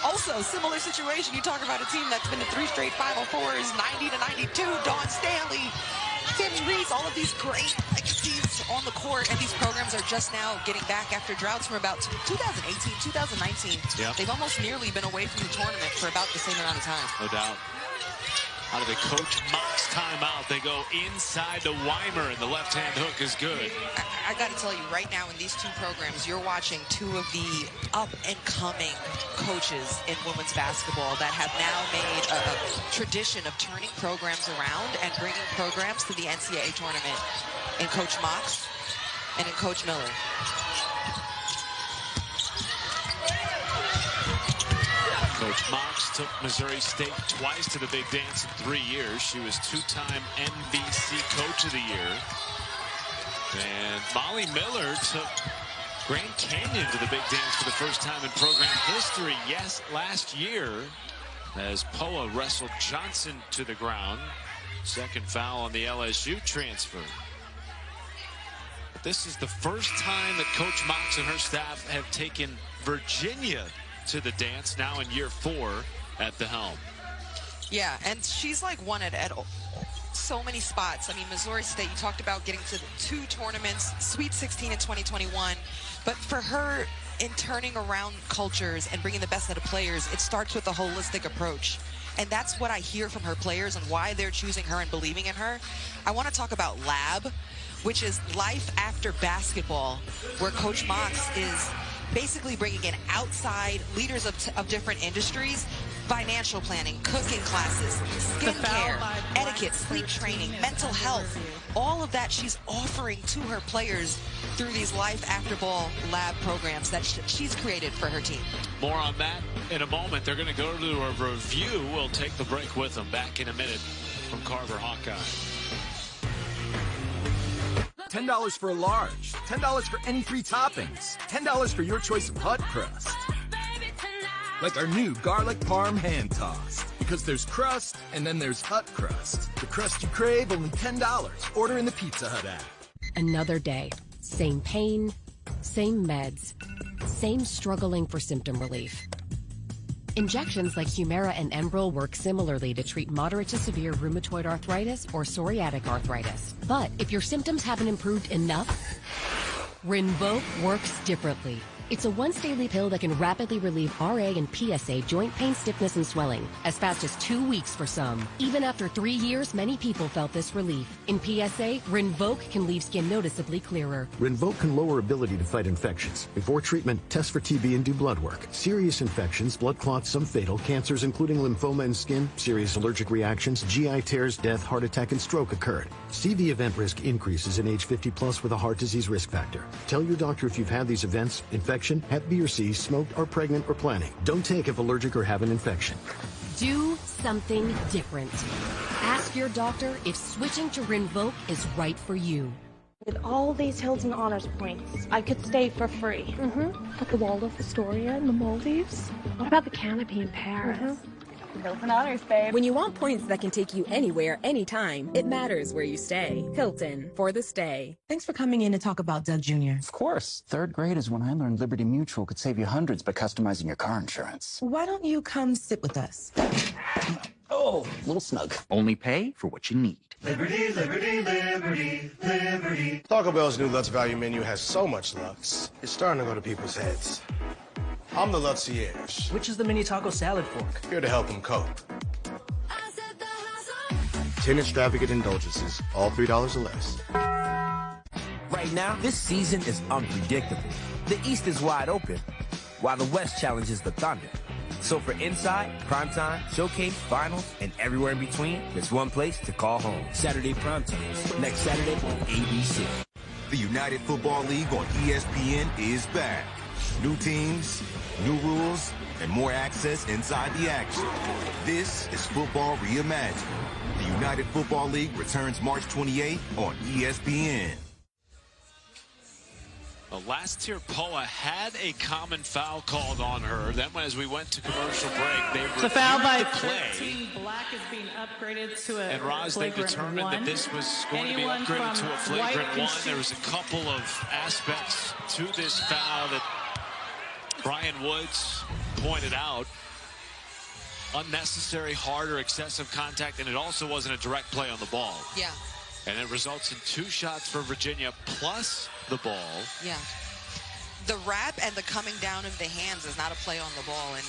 Also, similar situation. You talk about a team that's been to 3 straight Final Fours, 90 to 92, Dawn Staley, Timmy Reese, all of these great legacies on the court, and these programs are just now getting back after droughts from about 2018, 2019. Yep. They've almost nearly been away from the tournament for about the same amount of time. No doubt. Out of the Coach Mock's timeout, they go inside to Weimer, and the left-hand hook is good. I got to tell you, right now in these two programs, you're watching two of the up-and-coming coaches in women's basketball that have now made a tradition of turning programs around and bringing programs to the NCAA tournament in Coach Mock's and in Coach Miller. Coach Mox took Missouri State twice to the big dance in 3 years. She was 2-time NBC Coach of the Year. And Molly Miller took Grand Canyon to the big dance for the first time in program history. Yes, last year, as Poa wrestled Johnson to the ground. Second foul on the LSU transfer. But this is the first time that Coach Mox and her staff have taken Virginia to the dance, now in year 4 at the helm. Yeah, and she's like won it at so many spots. I mean, Missouri State, you talked about getting to the 2 tournaments, Sweet 16 in 2021. But for her, in turning around cultures and bringing the best out of players, it starts with a holistic approach. And that's what I hear from her players and why they're choosing her and believing in her. I want to talk about Lab, which is life after basketball, where Coach Mox is basically bringing in outside leaders of different industries, financial planning, cooking classes, skincare, etiquette, sleep training, mental health. All of that she's offering to her players through these life after ball lab programs that she's created for her team. More on that in a moment. They're going to go to a review. We'll take the break with them. Back in a minute from Carver Hawkeye. $10 for a large, $10 for any 3 toppings, $10 for your choice of hot crust. Like our new garlic parm hand tossed. Because there's crust, and then there's hot crust. The crust you crave, only $10. Order in the Pizza Hut app. Another day. Same pain, same meds, same struggling for symptom relief. Injections like Humira and Enbrel work similarly to treat moderate to severe rheumatoid arthritis or psoriatic arthritis. But if your symptoms haven't improved enough, Rinvoq works differently. It's a once-daily pill that can rapidly relieve RA and PSA joint pain, stiffness, and swelling as fast as 2 weeks for some. Even after 3 years, many people felt this relief. In PSA, Rinvoq can leave skin noticeably clearer. Rinvoq can lower ability to fight infections. Before treatment, test for TB and do blood work. Serious infections, blood clots, some fatal, cancers including lymphoma and skin, serious allergic reactions, GI tears, death, heart attack, and stroke occurred. CV event risk increases in age 50 plus with a heart disease risk factor. Tell your doctor if you've had these events: infection, Hep B or C, smoked, are pregnant, or planning. Don't take if allergic or have an infection. Do something different. Ask your doctor if switching to Rinvoq is right for you. With all these Hilton Honors points, I could stay for free. But the Waldorf Astoria in the Maldives? What about the Canopy in Paris? Hilton Honors, babe. When you want points that can take you anywhere, anytime, it matters where you stay. Hilton, for the stay. Thanks for coming in to talk about Doug Jr. Of course. Third grade is when I learned Liberty Mutual could save you hundreds by customizing your car insurance. Why don't you come sit with us? Oh, a little snug. Only pay for what you need. Liberty, liberty, liberty, liberty. Taco Bell's new Lutz Value menu has so much Lutz, it's starting to go to people's heads. I'm the Lutzierge. Which is the mini taco salad fork? Here to help them cope. 10 extravagant indulgences, all $3 or less. Right now, this season is unpredictable. The East is wide open, while the West challenges the Thunder. So for Inside, Primetime, Showcase, Finals, and everywhere in between, there's one place to call home. Saturday Primetimes, next Saturday on ABC. The United Football League on ESPN is back. New teams, new rules, and more access inside the action. This is football reimagined. The United Football League returns March 28th on ESPN. Last year, Poa had a common foul called on her. Then, as we went to commercial break, they the foul by play. 13. Black is being upgraded to a and Roz, they determined that this was going to be upgraded to a flagrant one. There was a couple of aspects to this foul that Brian Woods pointed out. Unnecessary, hard, or excessive contact, and it also wasn't a direct play on the ball. Yeah. And it results in 2 shots for Virginia plus the ball. Yeah. The wrap and the coming down of the hands is not a play on the ball, and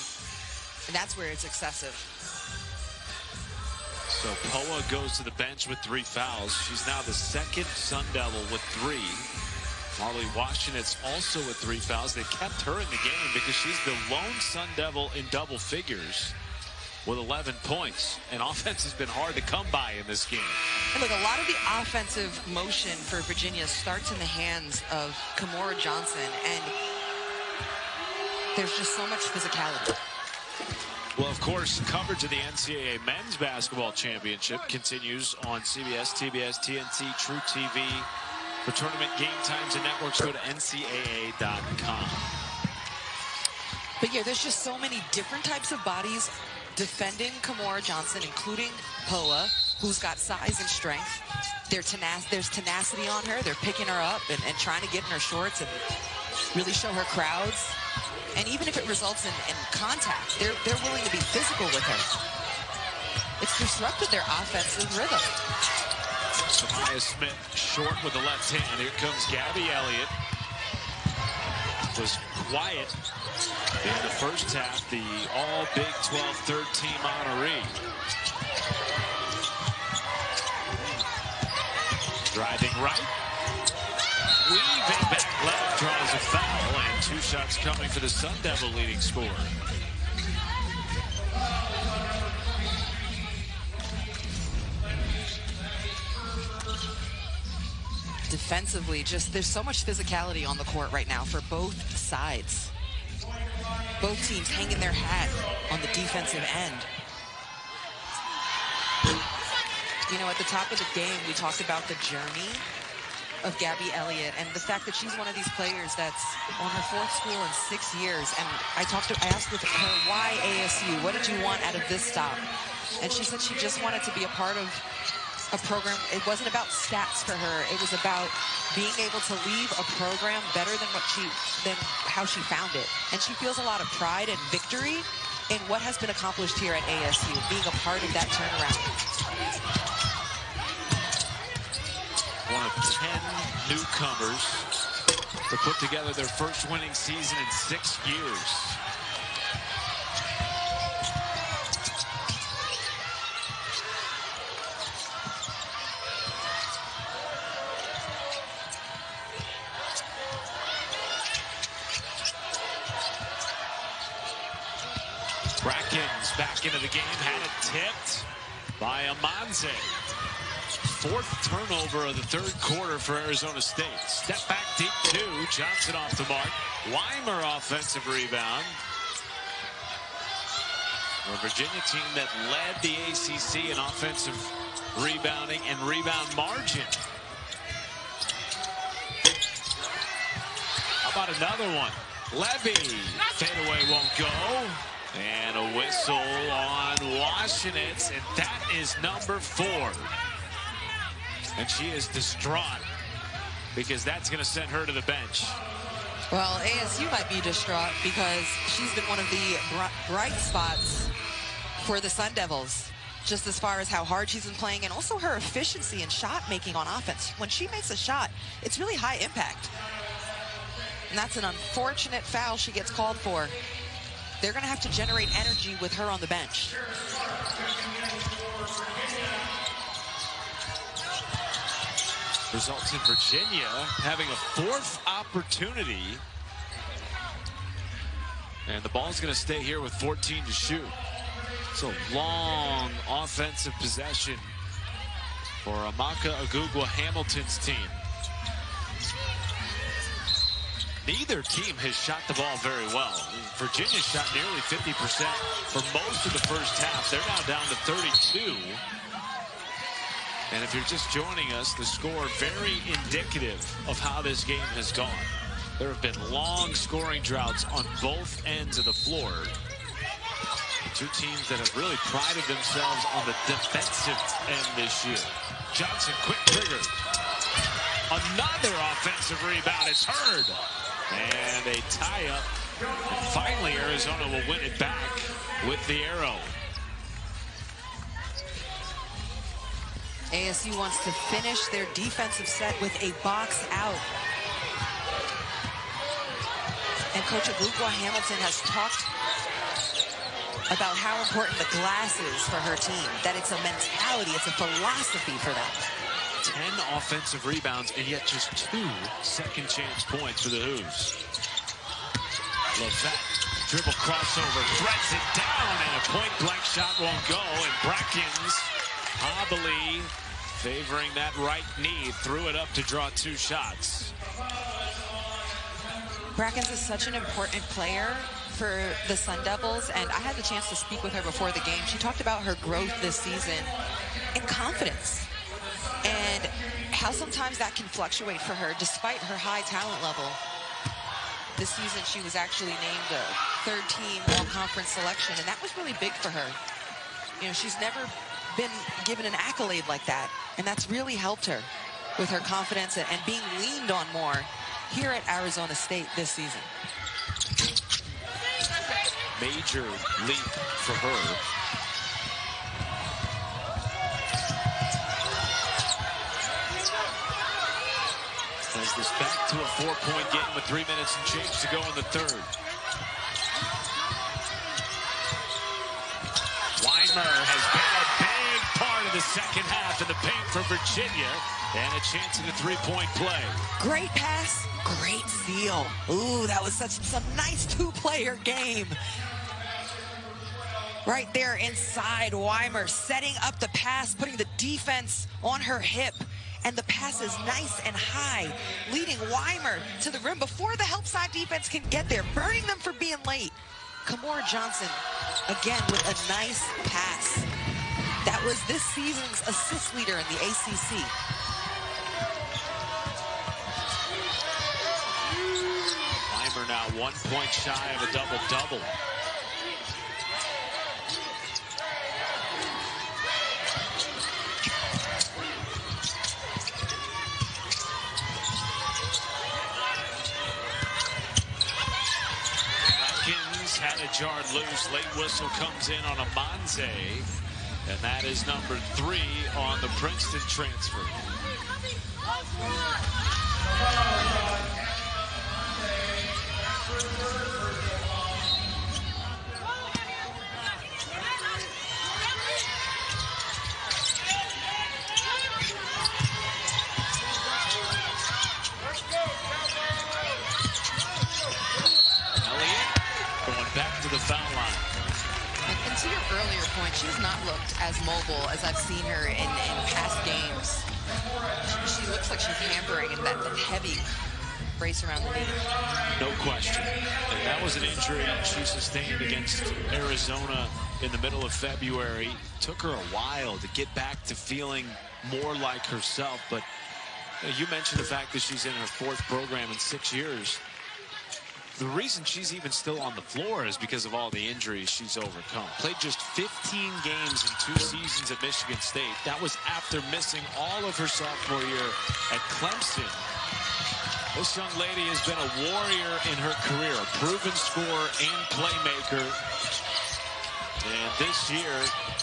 that's where it's excessive. So Poa goes to the bench with 3 fouls. She's now the second Sun Devil with 3. Marley Washenitz also with 3 fouls. They kept her in the game because she's the lone Sun Devil in double figures with 11 points. And offense has been hard to come by in this game. And look, a lot of the offensive motion for Virginia starts in the hands of Kimora Johnson, and there's just so much physicality. Well, of course, coverage of the NCAA Men's Basketball Championship continues on CBS, TBS, TNT, True TV. For tournament game times and networks, go to ncaa.com. But yeah, there's just so many different types of bodies defending Kimora Johnson, including Poa, who's got size and strength. There's tenacity on her. They're picking her up and trying to get in her shorts and really show her crowds. And even if it results in contact, they're willing to be physical with her. It's disrupted their offensive rhythm. Samaya Smith short with the left hand. Here comes Gabby Elliott. Was quiet in the first half, the all Big 12 third team honoree. Driving right. Weaving back left, draws a foul, and 2 shots coming for the Sun Devil leading scorer. Defensively, just there's so much physicality on the court right now for both sides. Both teams hanging their hat on the defensive end. You know, at the top of the game, we talked about the journey of Gabby Elliott and the fact that she's one of these players that's on her 4th school in 6 years. And I asked with her, why ASU? What did you want out of this stop? And she said she just wanted to be a part of a program. It wasn't about stats for her. It was about being able to leave a program better than how she found it. And she feels a lot of pride and victory in what has been accomplished here at ASU, being a part of that turnaround. One of 10 newcomers to put together their first winning season in 6 years. Brackens back into the game, had it tipped by Amanze. Fourth turnover of the third quarter for Arizona State. Step back deep two. Johnson off the mark. Weimer offensive rebound. A Virginia team that led the ACC in offensive rebounding and rebound margin. How about another one? Levy. Fadeaway won't go. And a whistle on Washenitz, and that is number 4. And she is distraught because that's going to send her to the bench. Well, ASU might be distraught because she's been one of the bright spots for the Sun Devils, just as far as how hard she's been playing and also her efficiency in shot making on offense. When she makes a shot, it's really high impact. And that's an unfortunate foul she gets called for. They're going to have to generate energy with her on the bench. Results in Virginia having a 4th opportunity. And the ball's going to stay here with 14 to shoot. It's a long offensive possession for Amaka Agugwa Hamilton's team. Neither team has shot the ball very well. Virginia shot nearly 50% for most of the first half. They're now down to 32. And if you're just joining us, the score very indicative of how this game has gone. There have been long scoring droughts on both ends of the floor. Two teams that have really prided themselves on the defensive end this year. Johnson, quick trigger. Another offensive rebound. It's Hurd. And a tie-up. And finally, Arizona will win it back with the arrow. ASU wants to finish their defensive set with a box out. And Coach Agugwa Hamilton has talked about how important the glass is for her team, that it's a mentality, it's a philosophy for them. 10 offensive rebounds and yet just 2 second chance points for the Hoos. Levesque, dribble crossover, threads it down, and a point blank shot won't go. And Brackens, Hobley, favoring that right knee, threw it up to draw 2 shots. Brackens is such an important player for the Sun Devils, and I had the chance to speak with her before the game. She talked about her growth this season in confidence and how sometimes that can fluctuate for her despite her high talent level. This season, she was actually named a 3rd-team all-conference selection, and that was really big for her. You know, she's never been given an accolade like that, and that's really helped her with her confidence and being leaned on more here at Arizona State this season. Major leap for her. As this back to a 4-point game with 3 minutes and change to go in the 3rd. Weimer has been a big part of the second half in the paint for Virginia, and a chance in the 3-point play. Great pass, great steal. Ooh, that was such a nice 2-player game. Right there inside, Weimer setting up the pass, putting the defense on her hip. And the pass is nice and high, leading Weimer to the rim before the help side defense can get there, burning them for being late. Kamora Johnson, again, with a nice pass. That was this season's assist leader in the ACC. Weimer now 1 point shy of a double-double. Had a jarred loose. Late whistle comes in on a Monze, and that is number 3 on the Princeton transfer. And to your earlier point, she's not looked as mobile as I've seen her in past games. She looks like she's hampering in that heavy brace around the knee. No question. And that was an injury she sustained against Arizona in the middle of February. Took her a while to get back to feeling more like herself. But you mentioned the fact that she's in her 4th program in 6 years. The reason she's even still on the floor is because of all the injuries she's overcome. Played just 15 games in 2 seasons at Michigan State. That was after missing all of her sophomore year at Clemson. This young lady has been a warrior in her career, a proven scorer and playmaker. And this year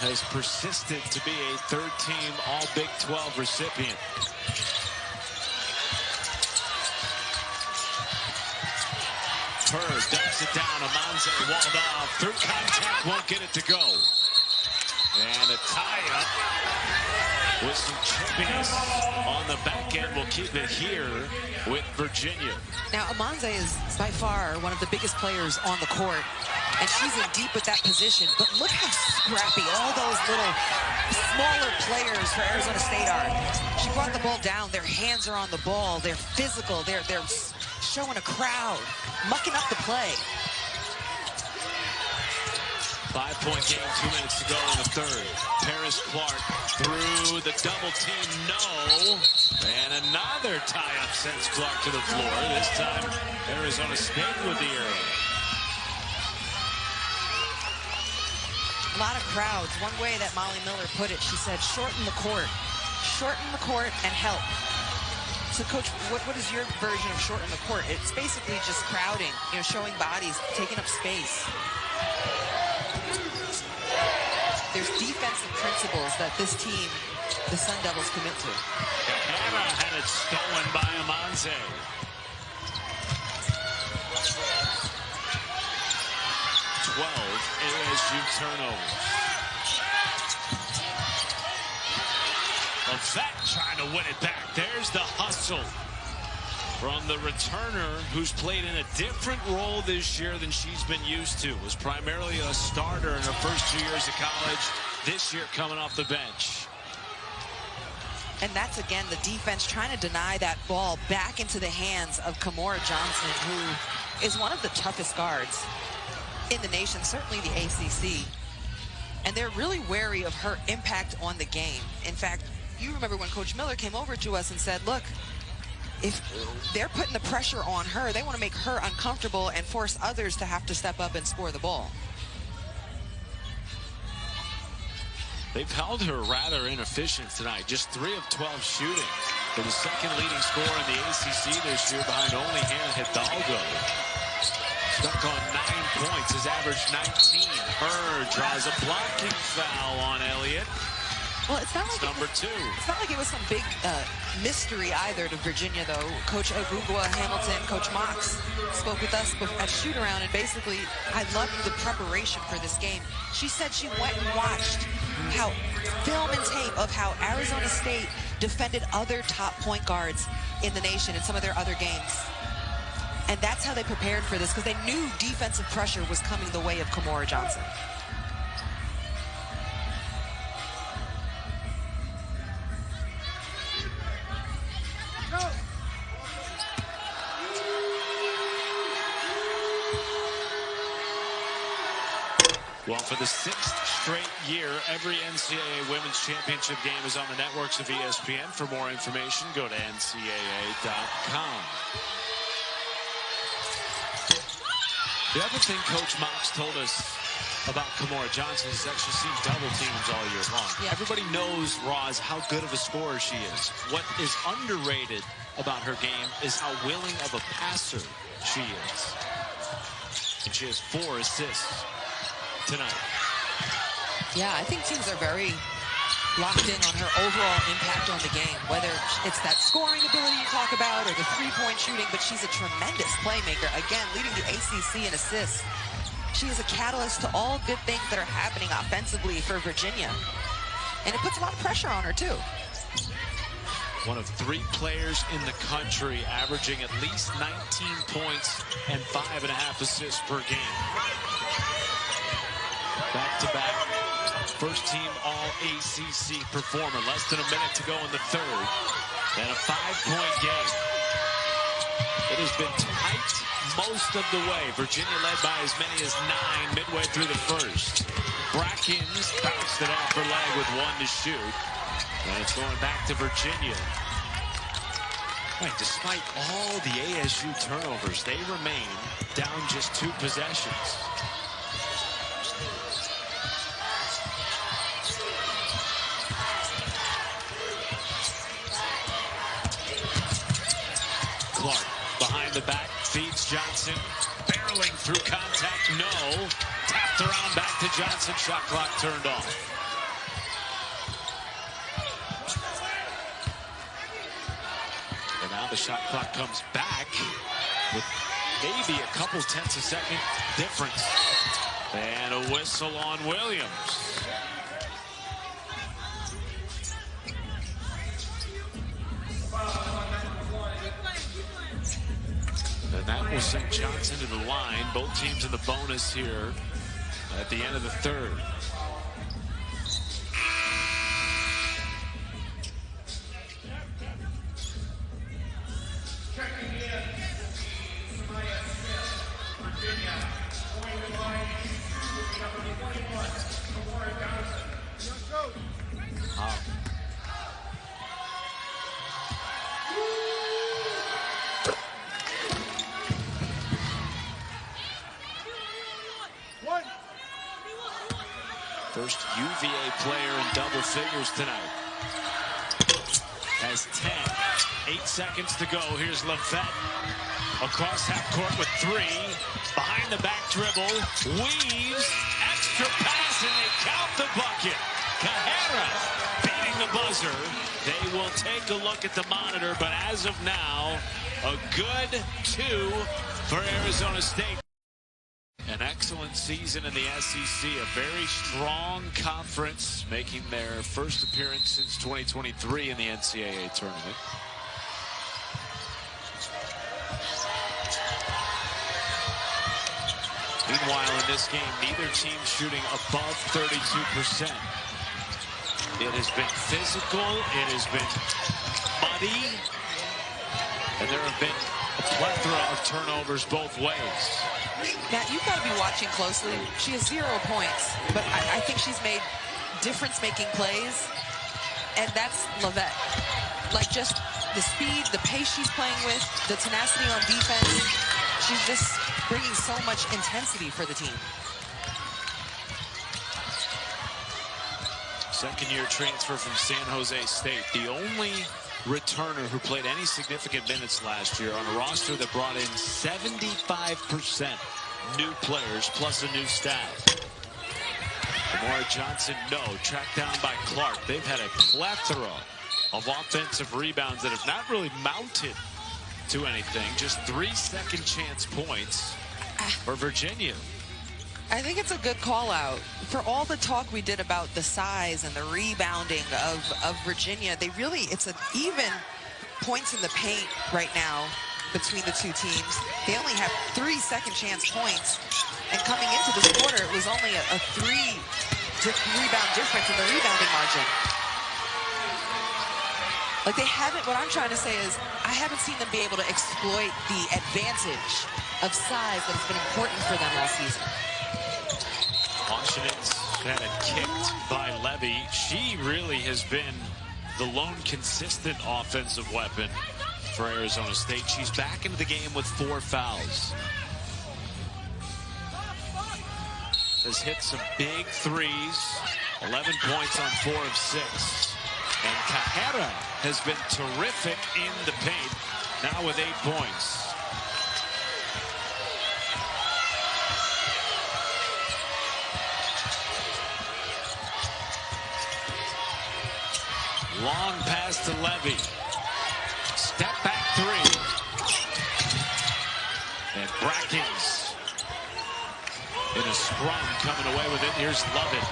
has persisted to be a 3rd-team All-Big 12 recipient. Her dumps it down. Amanze walled off. Through contact, won't get it to go. And a tie-up with some chippiness on the back end will keep it here with Virginia. Now, Amanze is by far one of the biggest players on the court, and she's in deep with that position. But look how scrappy all those little smaller players for Arizona State are. She brought the ball down. Their hands are on the ball. They're physical. They're showing a crowd, mucking up the play. 5-point game, 2 minutes to go in the 3rd. Paris Clark through the double team, no. And another tie-up sends Clark to the floor. This time, Arizona State with the arrow. A lot of crowds. One way that Molly Miller put it, she said, shorten the court. Shorten the court and help. So, Coach, what is your version of shorten the court? It's basically just crowding, showing bodies, taking up space. There's defensive principles that this team, the Sun Devils, commit to. Gahara had it stolen by Amanze. ASU turnovers. Levesque trying to win it back. There's the hustle from the returner, who's played in a different role this year than she's been used to. Was primarily a starter in her first 2 years of college. This year coming off the bench. And that's, again, the defense trying to deny that ball back into the hands of Kimora Johnson, who is one of the toughest guards in the nation, certainly the ACC. And they're really wary of her impact on the game. In fact, you remember when Coach Miller came over to us and said, look, if they're putting the pressure on her, they want to make her uncomfortable and force others to have to step up and score the ball. They've held her rather inefficient tonight. Just 3 of 12 shooting for the second leading scorer in the ACC this year, behind only Hannah Hidalgo. Stuck on 9 points, has averaged 19. Her draws a blocking foul on Elliott. Well, it's not like number 2. It's not like it was some big mystery either to Virginia, though. Coach Ogugwa Hamilton, Coach Mox spoke with us at shoot-around, and basically, I loved the preparation for this game. She said she went and watched how film and tape of how Arizona State defended other top point guards in the nation in some of their other games. And that's how they prepared for this, because they knew defensive pressure was coming the way of Kimora Johnson. Well, for the 6th straight year, every NCAA Women's Championship game is on the networks of ESPN. For more information, go to ncaa.com. The other thing Coach Mox told us about Kimora Johnson is that she sees double teams all year long. Yeah. Everybody knows, Roz, how good of a scorer she is. What is underrated about her game is how willing of a passer she is. And she has 4 assists tonight. Yeah, I think teams are very locked in on her overall impact on the game, whether it's that scoring ability you talk about or the three-point shooting, but she's a tremendous playmaker. Again, leading the ACC in assists. She is a catalyst to all good things that are happening offensively for Virginia. And it puts a lot of pressure on her, too. One of 3 players in the country averaging at least 19 points and 5.5 assists per game. Back-to-back first-team All-ACC performer. Less than a minute to go in the third. And a 5-point game. It has been tight most of the way. Virginia led by as many as 9 midway through the first. Brackens bounced it off her leg with 1 to shoot. And it's going back to Virginia. Right, despite all the ASU turnovers, they remain down just 2 possessions. Clark behind the back, feeds Johnson, barreling through contact, no. Tapped around back to Johnson, shot clock turned off. And now the shot clock comes back with maybe a couple tenths a second difference. And a whistle on Williams. And that will send Johnson to the line. Both teams in the bonus here at the end of the third. First UVA player in double figures tonight. Has 10. 8 seconds to go. Here's Levette. Across half court with 3. Behind the back dribble. Weaves. Extra pass and they count the bucket. Cajera beating the buzzer. They will take a look at the monitor, but as of now, a good 2 for Arizona State. An excellent season in the SEC, a very strong conference, making their first appearance since 2023 in the NCAA tournament. Meanwhile, in this game, neither team shooting above 32%. It has been physical, it has been muddy, and there have been a plethora of turnovers both ways. Matt, you've got to be watching closely. She has 0 points, but I think she's made difference-making plays, and that's Levette. Like, just the speed, the pace she's playing with, the tenacity on defense. She's just bringing so much intensity for the team. Second-year transfer from San Jose State. The only returner who played any significant minutes last year on a roster that brought in 75% new players plus a new staff. Amora Johnson, no. Tracked down by Clark. They've had a plethora of offensive rebounds that have not really mounted to anything. Just 3 second chance points for Virginia. I think it's a good call out. For all the talk we did about the size and the rebounding of Virginia, they really, it's an even points in the paint right now between the two teams. They only have 3 second chance points. And coming into this quarter, it was only a 3 rebound difference in the rebounding margin. Like, they haven't, what I'm trying to say is, I haven't seen them be able to exploit the advantage of size that has been important for them all season. Washenitz had it kicked by Levy. She really has been the lone consistent offensive weapon for Arizona State. She's back into the game with 4 fouls. Has hit some big threes. 11 points on 4 of 6. And Cajera has been terrific in the paint, now with 8 points. Long pass to Levy. Step back 3. And Brackens in a scrum coming away with it. Here's Lovett.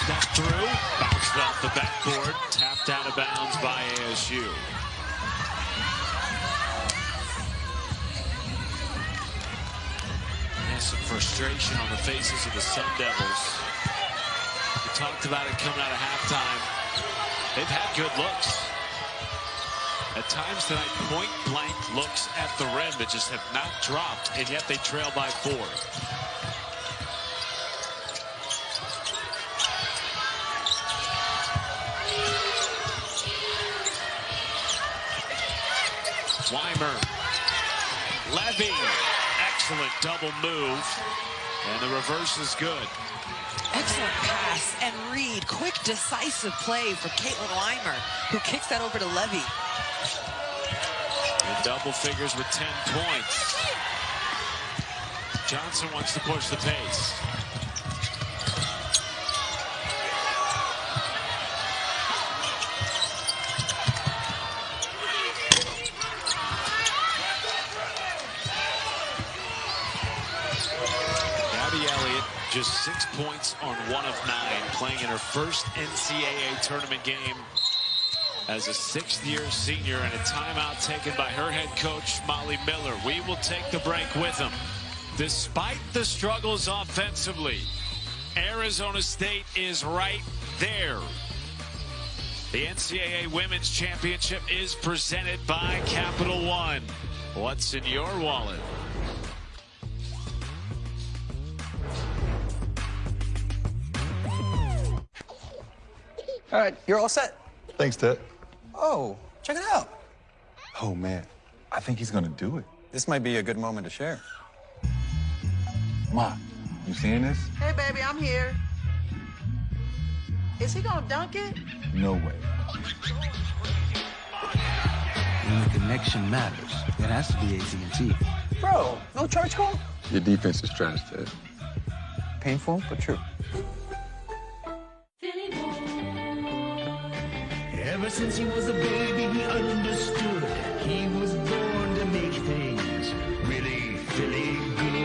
Step through. Bounced off the backboard. Tapped out of bounds by ASU. some frustration on the faces of the Sun Devils. We talked about it coming out of halftime. They've had good looks. At times tonight, point-blank looks at the rim that just have not dropped, and yet they trail by 4. Weimer. Levy. Excellent double move. And the reverse is good. Excellent pass and read. Quick, decisive play for Caitlin Weimer, who kicks that over to Levy. In double figures with 10 points. Johnson wants to push the pace. Just 6 points on 1 of 9, playing in her first NCAA tournament game as a 6th-year senior, and a timeout taken by her head coach, Marley Miller. We will take the break with them. Despite the struggles offensively, Arizona State is right there. The NCAA Women's Championship is presented by Capital One. What's in your wallet? All right, you're all set. Thanks, Ted. Oh, check it out. Oh, man, I think he's gonna do it. This might be a good moment to share. Ma, you seeing this? Hey, baby, I'm here. Is he gonna dunk it? No way. When the connection matters, it has to be AT&T. Bro, no charge call? Your defense is trash, Ted. Painful, but true. Ever since he was a baby, he understood. He was born to make things really, really good.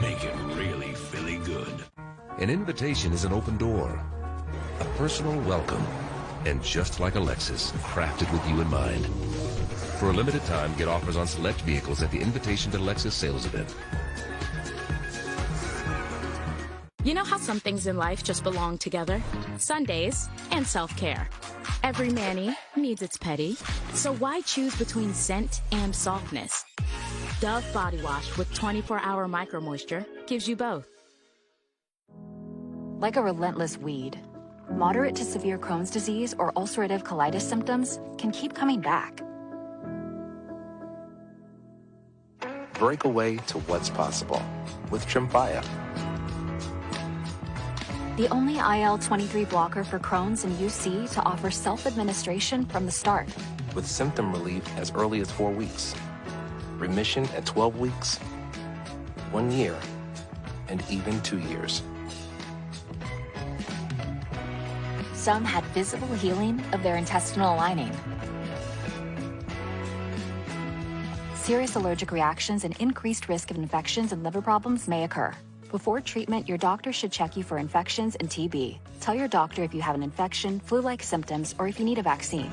Make it really, really good. An invitation is an open door, a personal welcome, and just like a Lexus, crafted with you in mind. For a limited time, get offers on select vehicles at the Invitation to Lexus sales event. You know how some things in life just belong together? Sundays and self-care. Every Manny needs its petty, so why choose between scent and softness? Dove Body Wash with 24-hour micro moisture gives you both. Like a relentless weed, moderate to severe Crohn's disease or ulcerative colitis symptoms can keep coming back. Break away to what's possible with Tremfya. The only IL-23 blocker for Crohn's and UC to offer self-administration from the start. With symptom relief as early as 4 weeks, remission at 12 weeks, 1 year, and even 2 years. Some had visible healing of their intestinal lining. Serious allergic reactions and increased risk of infections and liver problems may occur. Before treatment, your doctor should check you for infections and TB. Tell your doctor if you have an infection, flu-like symptoms, or if you need a vaccine.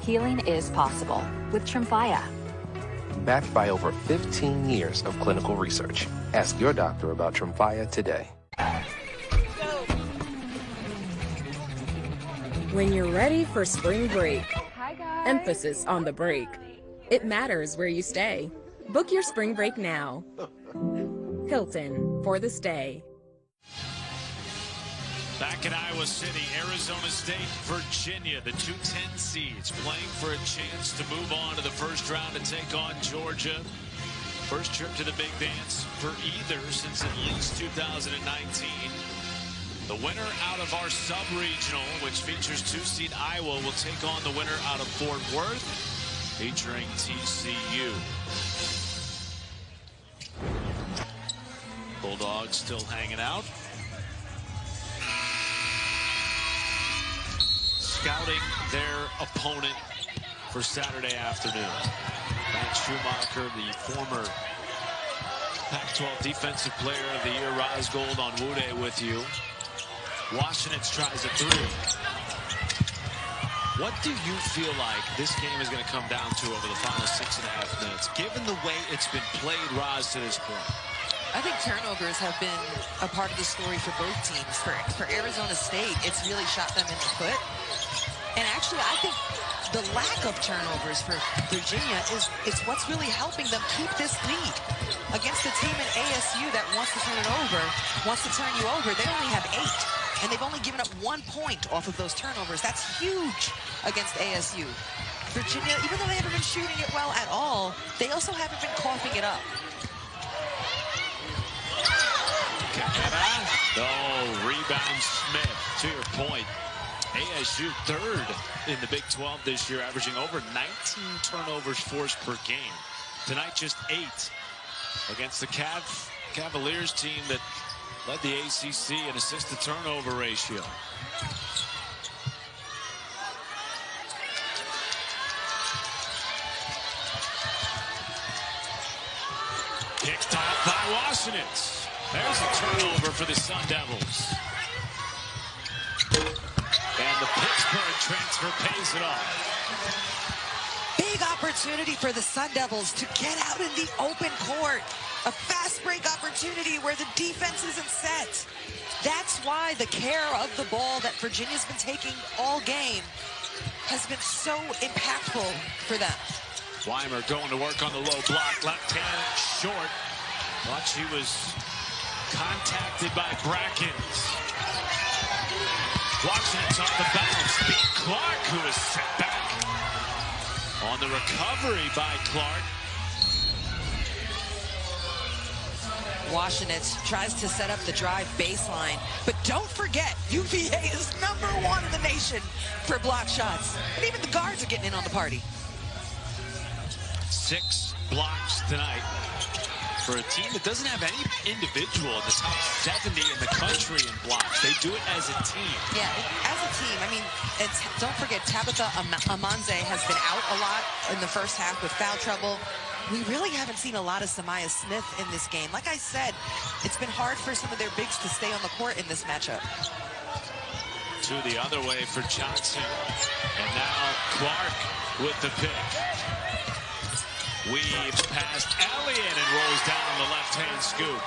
Healing is possible with Tremfya. Backed by over 15 years of clinical research. Ask your doctor about Tremfya today. When you're ready for spring break, emphasis on the break. It matters where you stay. Book your spring break now. Hilton for the stay. Back in Iowa City, Arizona State, Virginia, the 2-10 seeds playing for a chance to move on to the first round to take on Georgia. First trip to the big dance for either since at least 2019. The winner out of our sub-regional, which features 2-seed Iowa, will take on the winner out of Fort Worth, featuring TCU. Bulldogs still hanging out. Scouting their opponent for Saturday afternoon. Matt Schumacher, the former Pac-12 Defensive Player of the Year, Rise Gold on Wude with you. Washenitz tries a three. What do you feel like this game is going to come down to over the final 6.5 minutes? Given the way it's been played, Roz, to this point. I think turnovers have been a part of the story for both teams. For Arizona State, it's really shot them in the foot. And actually, I think the lack of turnovers for Virginia is what's really helping them keep this lead against a team in ASU that wants to turn you over. They only have 8, and they've only given up 1 point off of those turnovers. That's huge against ASU. Virginia, even though they haven't been shooting it well at all, they also haven't been coughing it up. Oh, rebound Smith. To your point, ASU 3rd in the Big 12 this year, averaging over 19 turnovers forced per game. Tonight, just 8 against the Cavaliers team that led the ACC in assist-to-turnover ratio. Picked off by Washenitz. There's a turnover for the Sun Devils. And the Pittsburgh transfer pays it off. Big opportunity for the Sun Devils to get out in the open court. A fast break opportunity where the defense isn't set. That's why the care of the ball that Virginia's been taking all game has been so impactful for them. Weimer going to work on the low block. Left hand short. Thought she was contacted by Brackens. Washenitz off the bounce. Beat Clark, who is set back. On the recovery by Clark. Washenitz tries to set up the drive baseline, but don't forget, UVA is #1 in the nation for block shots. And even the guards are getting in on the party. 6 blocks tonight for a team that doesn't have any individual in the top 70 in the country in blocks. They do it as a team. Yeah, as a team. I mean, don't forget, Tabitha Amanze has been out a lot in the first half with foul trouble. We really haven't seen a lot of Samaya Smith in this game. Like I said, it's been hard for some of their bigs to stay on the court in this matchup. To the other way for Johnson. And now Clark with the pick. Weaves past Elliott and rolls down the left-hand scoop.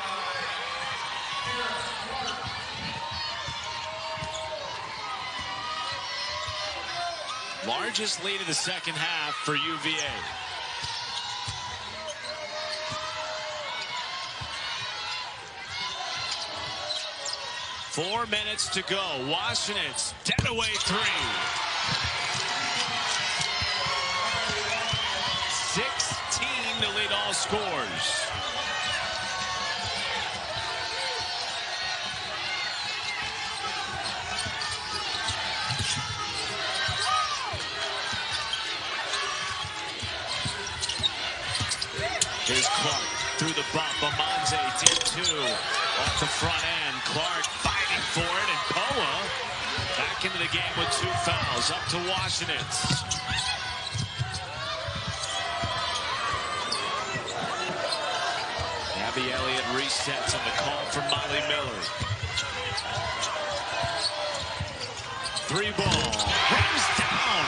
Largest lead of the second half for UVA. Four minutes to go. Washenitz, dead away 3. 16 to lead all scores. Here's Clark through the bump. Amanze deep 2 off the front end. Clark fighting for it, and Poa back into the game with 2 fouls. Up to Washenitz. Abby Elliott resets on the call from Marley Miller. 3 ball. Rings down.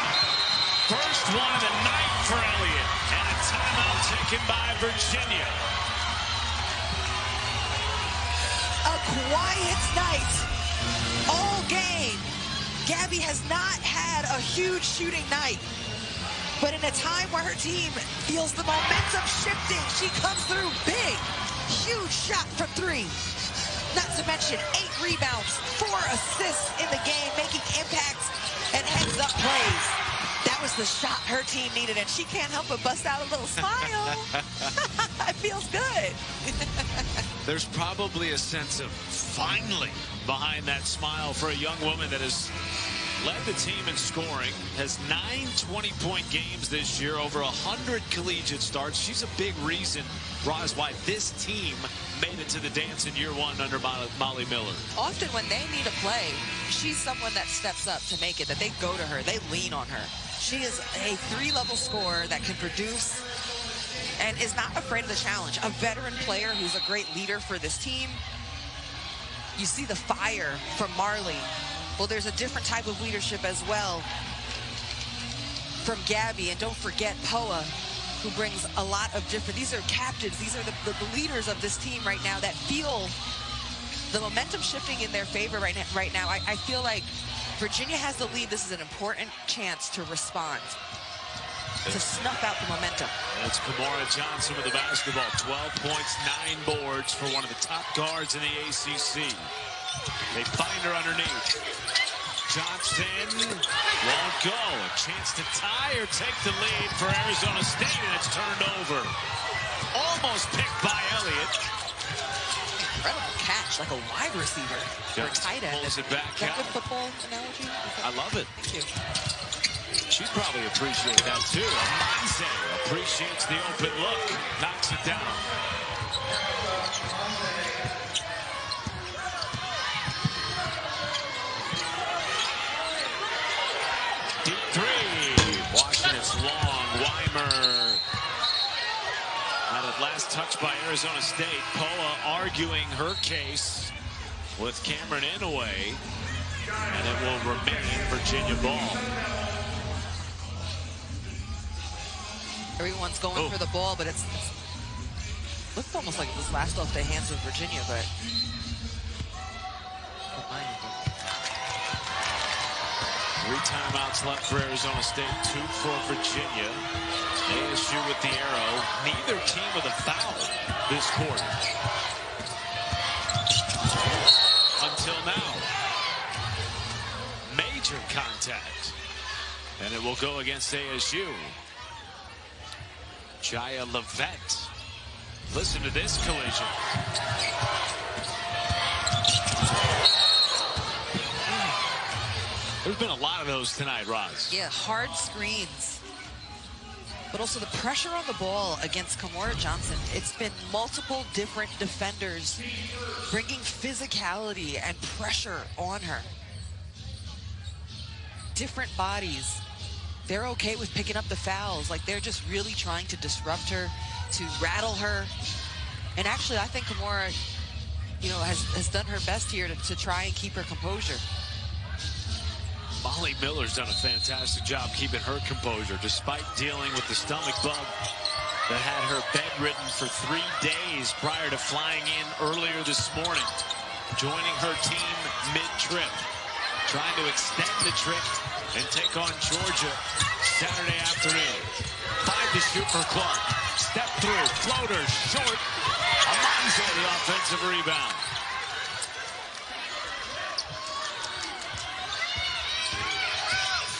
First one of the night for Elliott. And a timeout taken by Virginia. A quiet night all game. Gabby has not had a huge shooting night. But in a time where her team feels the momentum shifting, she comes through big. Huge shot from 3. Not to mention 8 rebounds, 4 assists in the game, making impacts and heads-up plays. That was the shot her team needed, and she can't help but bust out a little smile. It feels good. There's probably a sense of finally behind that smile for a young woman that has led the team in scoring, has 9 20-point games this year, over 100 collegiate starts. She's a big reason, Roz, why this team made it to the dance in year 1 under Molly Miller. Often when they need a play, she's someone that steps up to make it, that they go to her, they lean on her. She is a 3-level scorer that can produce and is not afraid of the challenge. A veteran player who's a great leader for this team. You see the fire from Marley. Well, there's a different type of leadership as well from Gabby. And don't forget Poa, who brings a lot of different, these are captains, these are the leaders of this team right now that feel the momentum shifting in their favor right now. I feel like Virginia has the lead. This is an important chance to respond, to snuff out the momentum. It's Kimora Johnson with the basketball. 12 points, 9 boards for one of the top guards in the ACC. They find her underneath. Johnson won't go. A chance to tie or take the lead for Arizona State, and it's turned over. Almost picked by Elliott. Incredible catch, like a wide receiver or a tight end. Pulls it back Is that out. good football analogy? I love it. Thank you. She'd probably appreciate that too. Amase appreciates the open look. Knocks it down. Deep three. Washenitz long. Weimer. And at last touch by Arizona State. Poa arguing her case with Cameron Inouye. And it will remain Virginia ball. Everyone's going for the ball, but it's looks almost like it was last off the hands of Virginia, but 3 timeouts left for Arizona State, 2 for Virginia. ASU with the arrow. Neither team with a foul this quarter. Until now. Major contact. And it will go against ASU. Jaya Levette. Listen to this collision. There's been a lot of those tonight, Roz. yeah, hard screens. But also the pressure on the ball against Kimora Johnson. It's been multiple different defenders bringing physicality and pressure on her. Different bodies. They're okay with picking up the fouls. Like, they're just really trying to disrupt her, to rattle her. And actually, I think Kimora, has done her best here to try and keep her composure. Molly Miller's done a fantastic job keeping her composure despite dealing with the stomach bug that had her bedridden for 3 days prior to flying in earlier this morning, joining her team mid-trip, trying to extend the trip and take on Georgia Saturday afternoon. 5 to shoot for Clark. Step through, floater, short. Amanze the offensive rebound.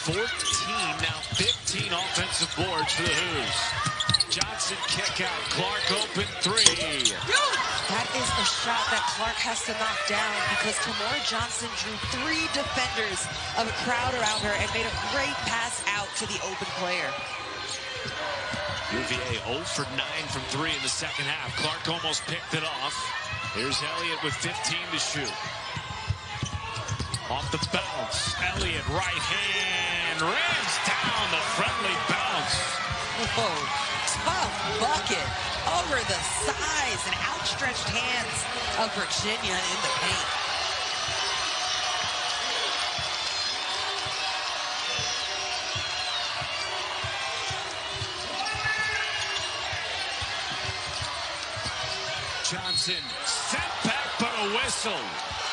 14, now 15 offensive boards for the Hoos. Johnson kick out. Clark open 3. That is a shot that Clark has to knock down because Kimora Johnson drew 3 defenders of a crowd around her and made a great pass out to the open player. UVA 0 for 9 from 3 in the second half. Clark almost picked it off. Here's Elliott with 15 to shoot. Off the bounce, Elliott right hand rams down the friendly bounce. Whoa, tough bucket over the size and outstretched hands of Virginia in the paint. Johnson sent back, but a whistle.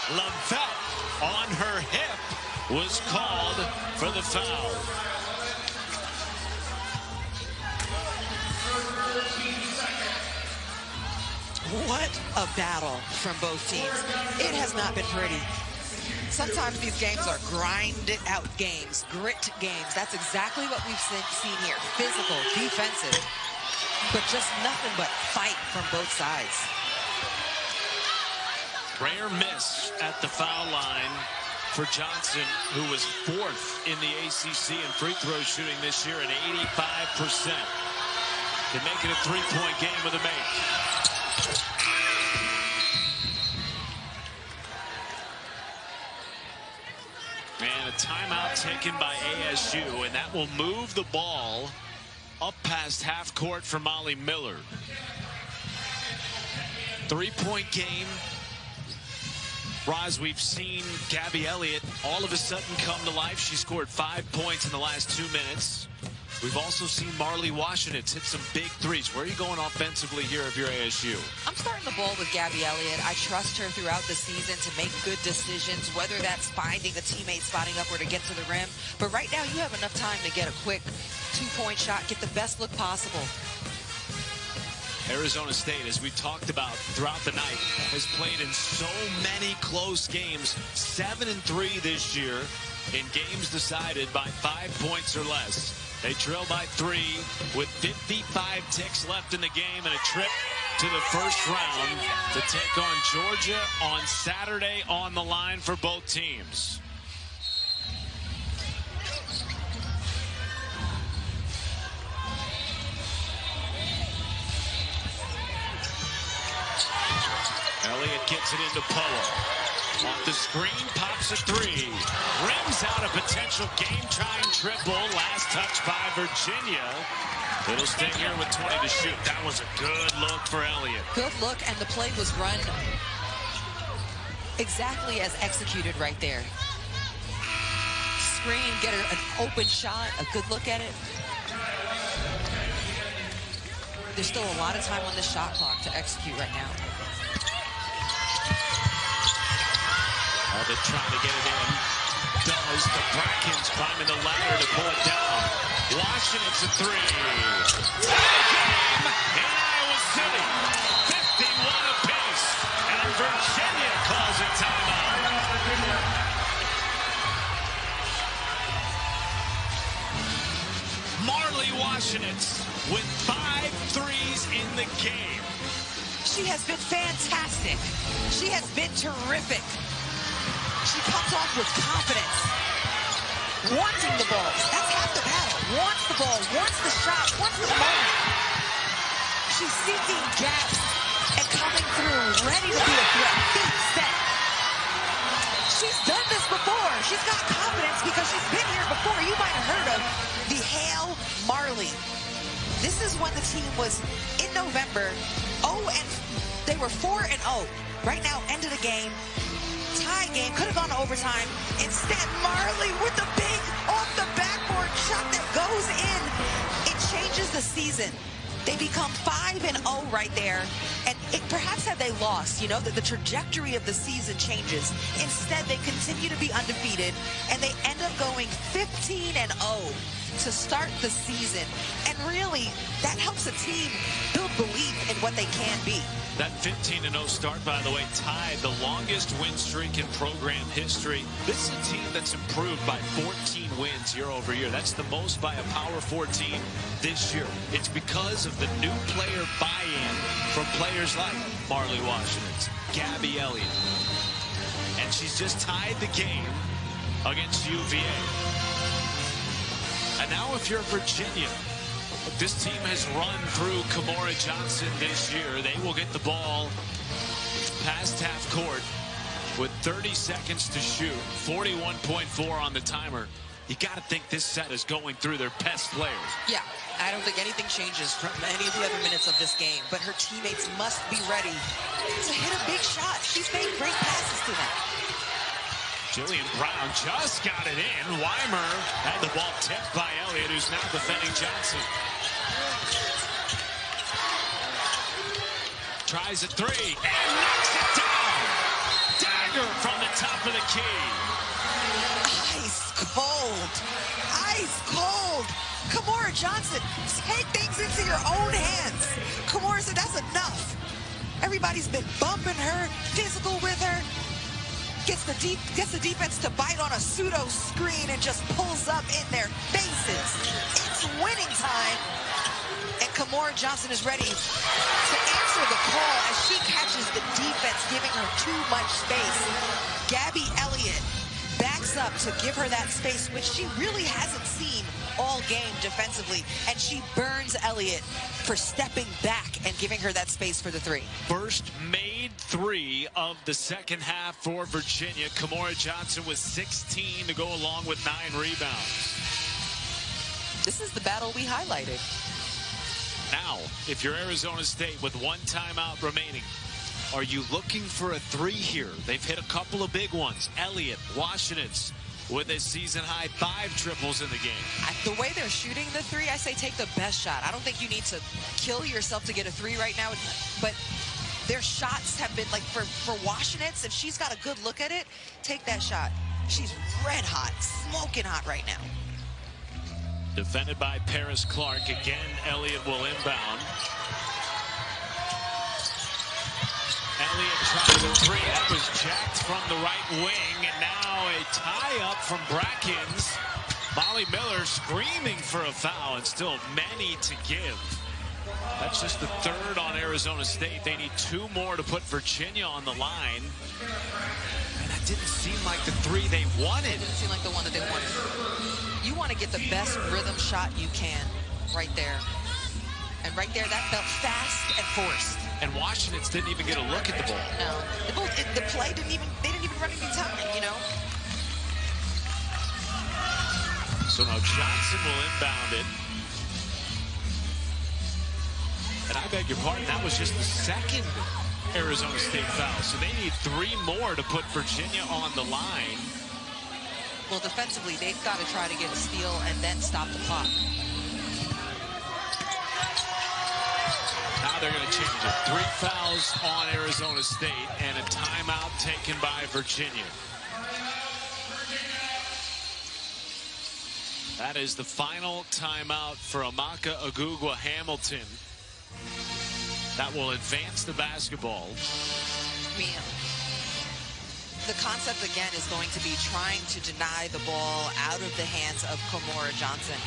Levette on her hip was called for the foul. What a battle from both teams. It has not been pretty. Sometimes these games are grind out games, grit games. That's exactly what we've seen here. Physical, defensive, but just nothing but fight from both sides. Rare miss at the foul line for Johnson, who was 4th in the ACC in free throw shooting this year at 85%. To make it a 3-point game with a make. And a timeout taken by ASU, and that will move the ball up past half court for Molly Miller. 3-point game. Roz, we've seen Gabby Elliott all of a sudden come to life. She scored 5 points in the last 2 minutes. We've also seen Marley Washenitz hit some big threes. Where are you going offensively here if you're ASU? I'm starting the ball with Gabby Elliott. I trust her throughout the season to make good decisions, whether that's finding a teammate, spotting up, or to get to the rim. But right now, you have enough time to get a quick two-point shot, get the best look possible. Arizona State, as we talked about throughout the night, has played in so many close games. 7-3 this year in games decided by 5 points or less. They trail by 3 with 55 ticks left in the game and a trip to the first round to take on Georgia on Saturday on the line for both teams. Elliott gets it into Poa. Off the screen, pops a 3. Rims out a potential game-tying triple. Last touch by Virginia. It'll stay here with 20 to shoot. That was a good look for Elliott. Good look, and the play was run exactly as executed right there. Screen, get her an open shot, a good look at it. There's still a lot of time on the shot clock to execute right now. They're trying to get it in. Does the Brackens climbing the ladder to pull it down. Washenitz a 3. Tie game in Iowa City. 51 apiece. And Virginia calls it timeout. Marley Washenitz with 5 threes in the game. She has been fantastic. She has been terrific. She comes off with confidence, wanting the ball. That's half the battle. Wants the ball, wants the shot, wants the moment. She's seeking gaps and coming through, ready to be a threat. Feet set. She's done this before. She's got confidence because she's been here before. You might have heard of the Hail Marley. This is when the team was in November. They were 4-0. Right now, end of the game. Tie game, could have gone to overtime. Instead, Marley with the big off the backboard shot that goes in. It changes the season. They become 5-0 right there. And perhaps had they lost, you know, that the trajectory of the season changes. Instead, they continue to be undefeated, and they end up going 15-0 to start the season. And really, that helps a team build belief in what they can be. That 15-0 start, by the way, tied the longest win streak in program history. This is a team that's improved by 14 wins year over year. That's the most by a Power 4 team this year. It's because of the new player buy-in from players like Marley Washenitz, Gabby Elliott. And she's just tied the game against UVA. And now if you're Virginia, this team has run through Kamora Johnson this year. They will get the ball past half court with 30 seconds to shoot. 41.4 on the timer. You got to think this set is going through their best players. Yeah, I don't think anything changes from any of the other minutes of this game. But her teammates must be ready to hit a big shot. She's made great passes to them. Jillian Brown just got it in. Weimer had the ball tipped by Elliott, who's now defending Johnson. Tries a 3 and knocks it down. Dagger from the top of the key. Ice cold. Ice cold. Kamora Johnson, take things into your own hands. Kamora said that's enough. Everybody's been bumping her, physical with her. Gets the defense to bite on a pseudo screen and just pulls up in their faces. It's winning time. And Kamora Johnson is ready to answer the call as she catches the defense, giving her too much space. Gabby Elliott backs up to give her that space, which she really hasn't seen all game defensively. And she burns Elliott for stepping back and giving her that space for the 3. First made 3 of the second half for Virginia. Kamora Johnson with 16 to go along with 9 rebounds. This is the battle we highlighted. Now, if you're Arizona State with 1 timeout remaining, are you looking for a 3 here? They've hit a couple of big ones. Elliott, Washenitz, with a season-high 5 triples in the game. The way they're shooting the three, I say take the best shot. I don't think you need to kill yourself to get a three right now, but their shots have been, like, for Washenitz, if she's got a good look at it, take that shot. She's red hot, smoking hot right now. Defended by Paris Clark. Again, Elliott will inbound. Elliott tries a three. That was jacked from the right wing. And now a tie-up from Brackens. Molly Miller screaming for a foul, and still many to give. That's just the 3rd on Arizona State. They need 2 more to put Virginia on the line. And that didn't seem like the 3 they wanted. It didn't seem like the one that they wanted. You want to get the best rhythm shot you can right there. And right there, that felt fast and forced. And Washenitz didn't even get a look at the ball. No. The play didn't even run any time, you know? So now Johnson will inbound it. And I beg your pardon, that was just the 2nd Arizona State foul. So they need 3 more to put Virginia on the line. Well, defensively, they've got to try to get a steal and then stop the clock. Now they're going to change it. 3 fouls on Arizona State and a timeout taken by Virginia. That is the final timeout for Amaka Agugwa-Hamilton. That will advance the basketball. The concept, again, is going to be trying to deny the ball out of the hands of Kamora Johnson.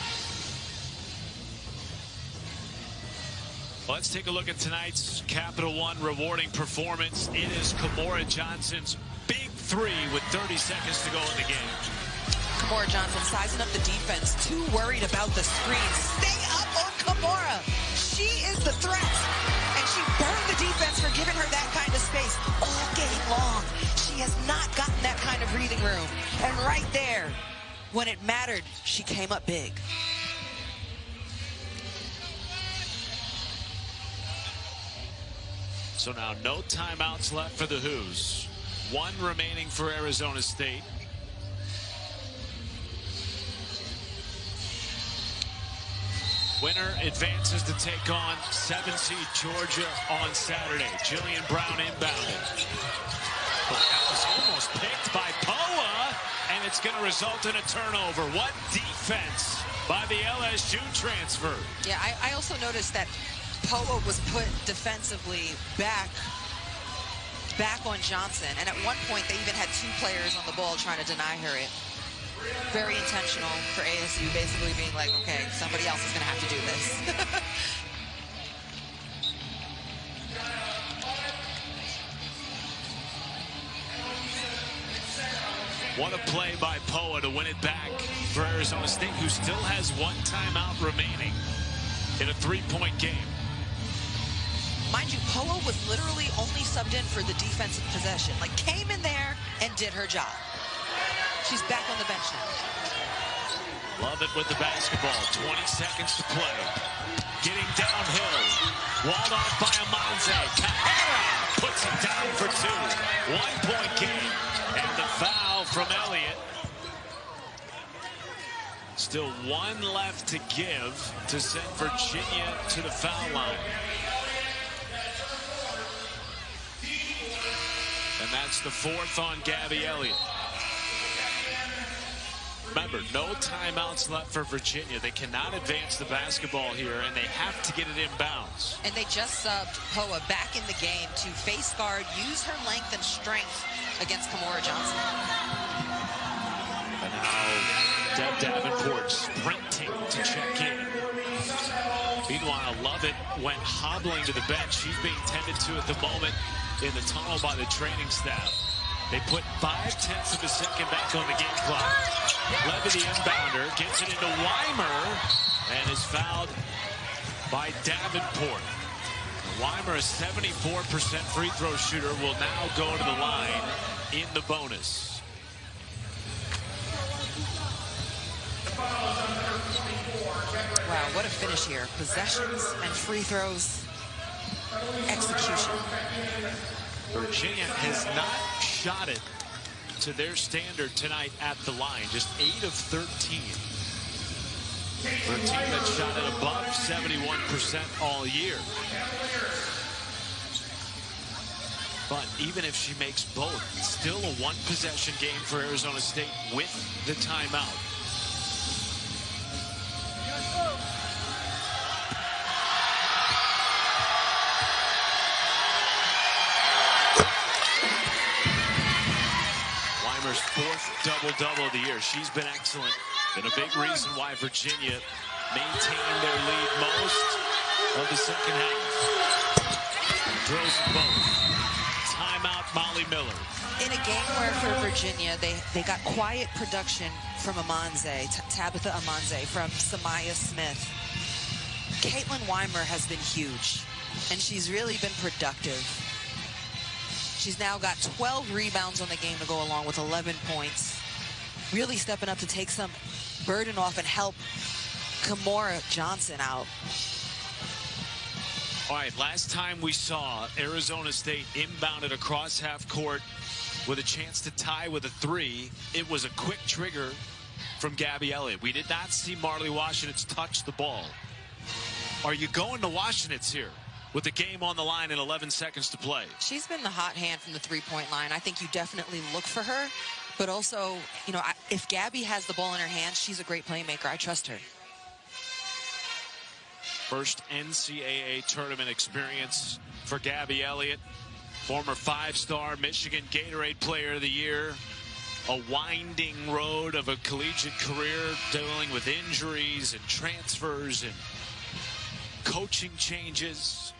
Let's take a look at tonight's Capital One rewarding performance. It is Kamora Johnson's big 3 with 30 seconds to go in the game. Kamora Johnson sizing up the defense, too worried about the screen. Stay up on Kamora. She is the threat. And she burned the defense for giving her that kind of space all game long. She has not gotten that kind of breathing room. And right there, when it mattered, she came up big. So now no timeouts left for the Hoos. 1 remaining for Arizona State. Winner advances to take on 7-seed Georgia on Saturday. Jillian Brown inbounded. But that was almost picked by Poa, and it's going to result in a turnover. What defense by the LSU transfer. Yeah, I also noticed that Poa was put defensively back on Johnson, and at one point they even had 2 players on the ball trying to deny her it. Very intentional for ASU, basically being like, okay, somebody else is going to have to do this. What a play by Poa to win it back for Arizona State, who still has 1 timeout remaining in a 3-point game. Mind you, Poa was literally only subbed in for the defensive possession. Like, came in there and did her job. She's back on the bench now. Love it with the basketball. 20 seconds to play. Getting downhill. Walled off by Amanze. Kahara puts it down for 2. 1-point game. And the foul from Elliott. Still 1 left to give to send Virginia to the foul line. And that's the 4th on Gabby Elliott. Remember, no timeouts left for Virginia. They cannot advance the basketball here, and they have to get it inbounds. And they just subbed Poa back in the game to face guard, use her length and strength against Kamora Johnson. And now Deb Davenport sprinting to check in. Meanwhile, Lovett went hobbling to the bench. She's being tended to at the moment in the tunnel by the training staff. They put 0.5 of a second back on the game clock. Levy, the inbounder, gets it into Weimer and is fouled by Davenport. Weimer, a 74% free throw shooter, will now go to the line in the bonus. Wow, what a finish here. Possessions and free throws. Execution. Virginia has not shot it to their standard tonight at the line. Just 8 of 13. For a team that shot at above 71% all year. But even if she makes both, still a one-possession game for Arizona State with the timeout. Weimer's 4th double-double of the year. She's been excellent and a big reason why Virginia maintained their lead most of the second half. Drills them both. Timeout, Molly Miller. In a game where for Virginia, they got quiet production from Amanze, Tabitha Amanze, from Samaya Smith. Caitlin Weimer has been huge, and she's really been productive. She's now got 12 rebounds on the game to go along with 11 points. Really stepping up to take some burden off and help Kimora Johnson out. All right, last time we saw Arizona State inbounded across half court with a chance to tie with a 3, it was a quick trigger from Gabby Elliott. We did not see Marley Washenitz touch the ball. Are you going to Washenitz here with the game on the line and 11 seconds to play? She's been the hot hand from the three-point line. I think you definitely look for her, but also, you know, if Gabby has the ball in her hands, she's a great playmaker. I trust her. First NCAA tournament experience for Gabby Elliott, former 5-star Michigan Gatorade Player of the Year. A winding road of a collegiate career, dealing with injuries and transfers and coaching changes.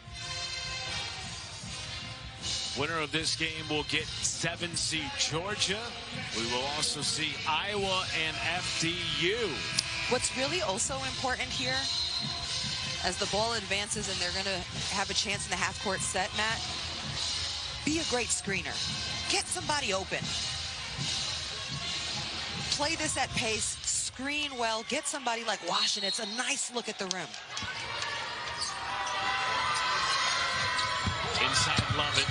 Winner of this game will get 7 seed Georgia. We will also see Iowa and FDU. What's really also important here, as the ball advances and they're going to have a chance in the half-court set, Matt, be a great screener. Get somebody open. Play this at pace, screen well, get somebody like Washenitz a nice look at the rim. Inside, love it.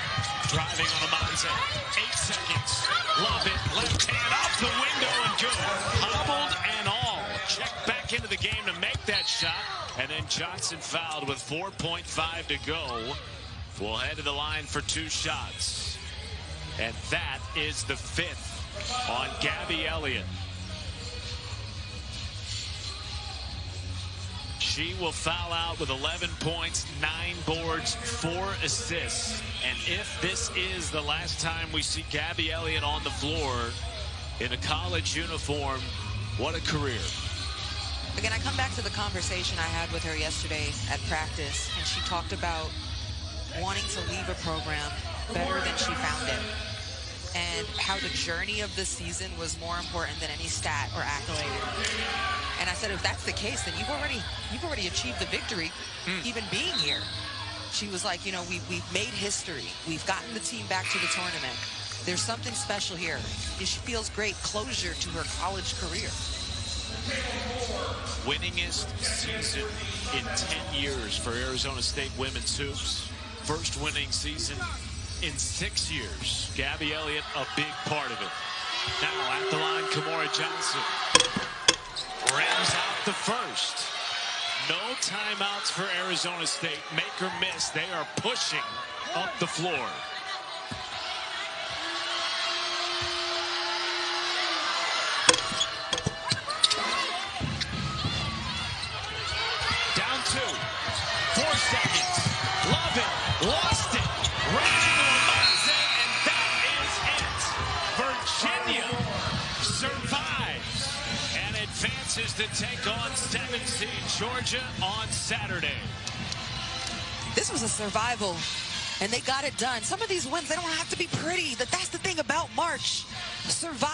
Driving on Amanze. 8 seconds. Love it. Left hand off the window and good. Hobbled and all. Check back into the game to make that shot. And then Johnson fouled with 4.5 to go. We'll head to the line for 2 shots. And that is the 5th on Gabby Elliott. She will foul out with 11 points, 9 boards, 4 assists. And if this is the last time we see Gabby Elliott on the floor in a college uniform, what a career. Again, I come back to the conversation I had with her yesterday at practice, and she talked about wanting to leave a program better than she found it, and how the journey of the season was more important than any stat or accolade. And I said, if that's the case, then you've already achieved the victory, even being here. She was like, you know, we've made history. We've gotten the team back to the tournament. There's something special here. She feels great closure to her college career. Winningest season in 10 years for Arizona State women's hoops. First winning season in 6 years. Gabby Elliott, a big part of it. Now at the line, Kimora Johnson rims out the first. No timeouts for Arizona State. Make or miss, they are pushing up the floor. Down 2. 4 seconds. Love it. Lost it. Right into Amanze, and that is it. Virginia survives and advances to take on 7 seed Georgia on Saturday. This was a survival, and they got it done. Some of these wins, they don't have to be pretty. That's the thing about March. Survive.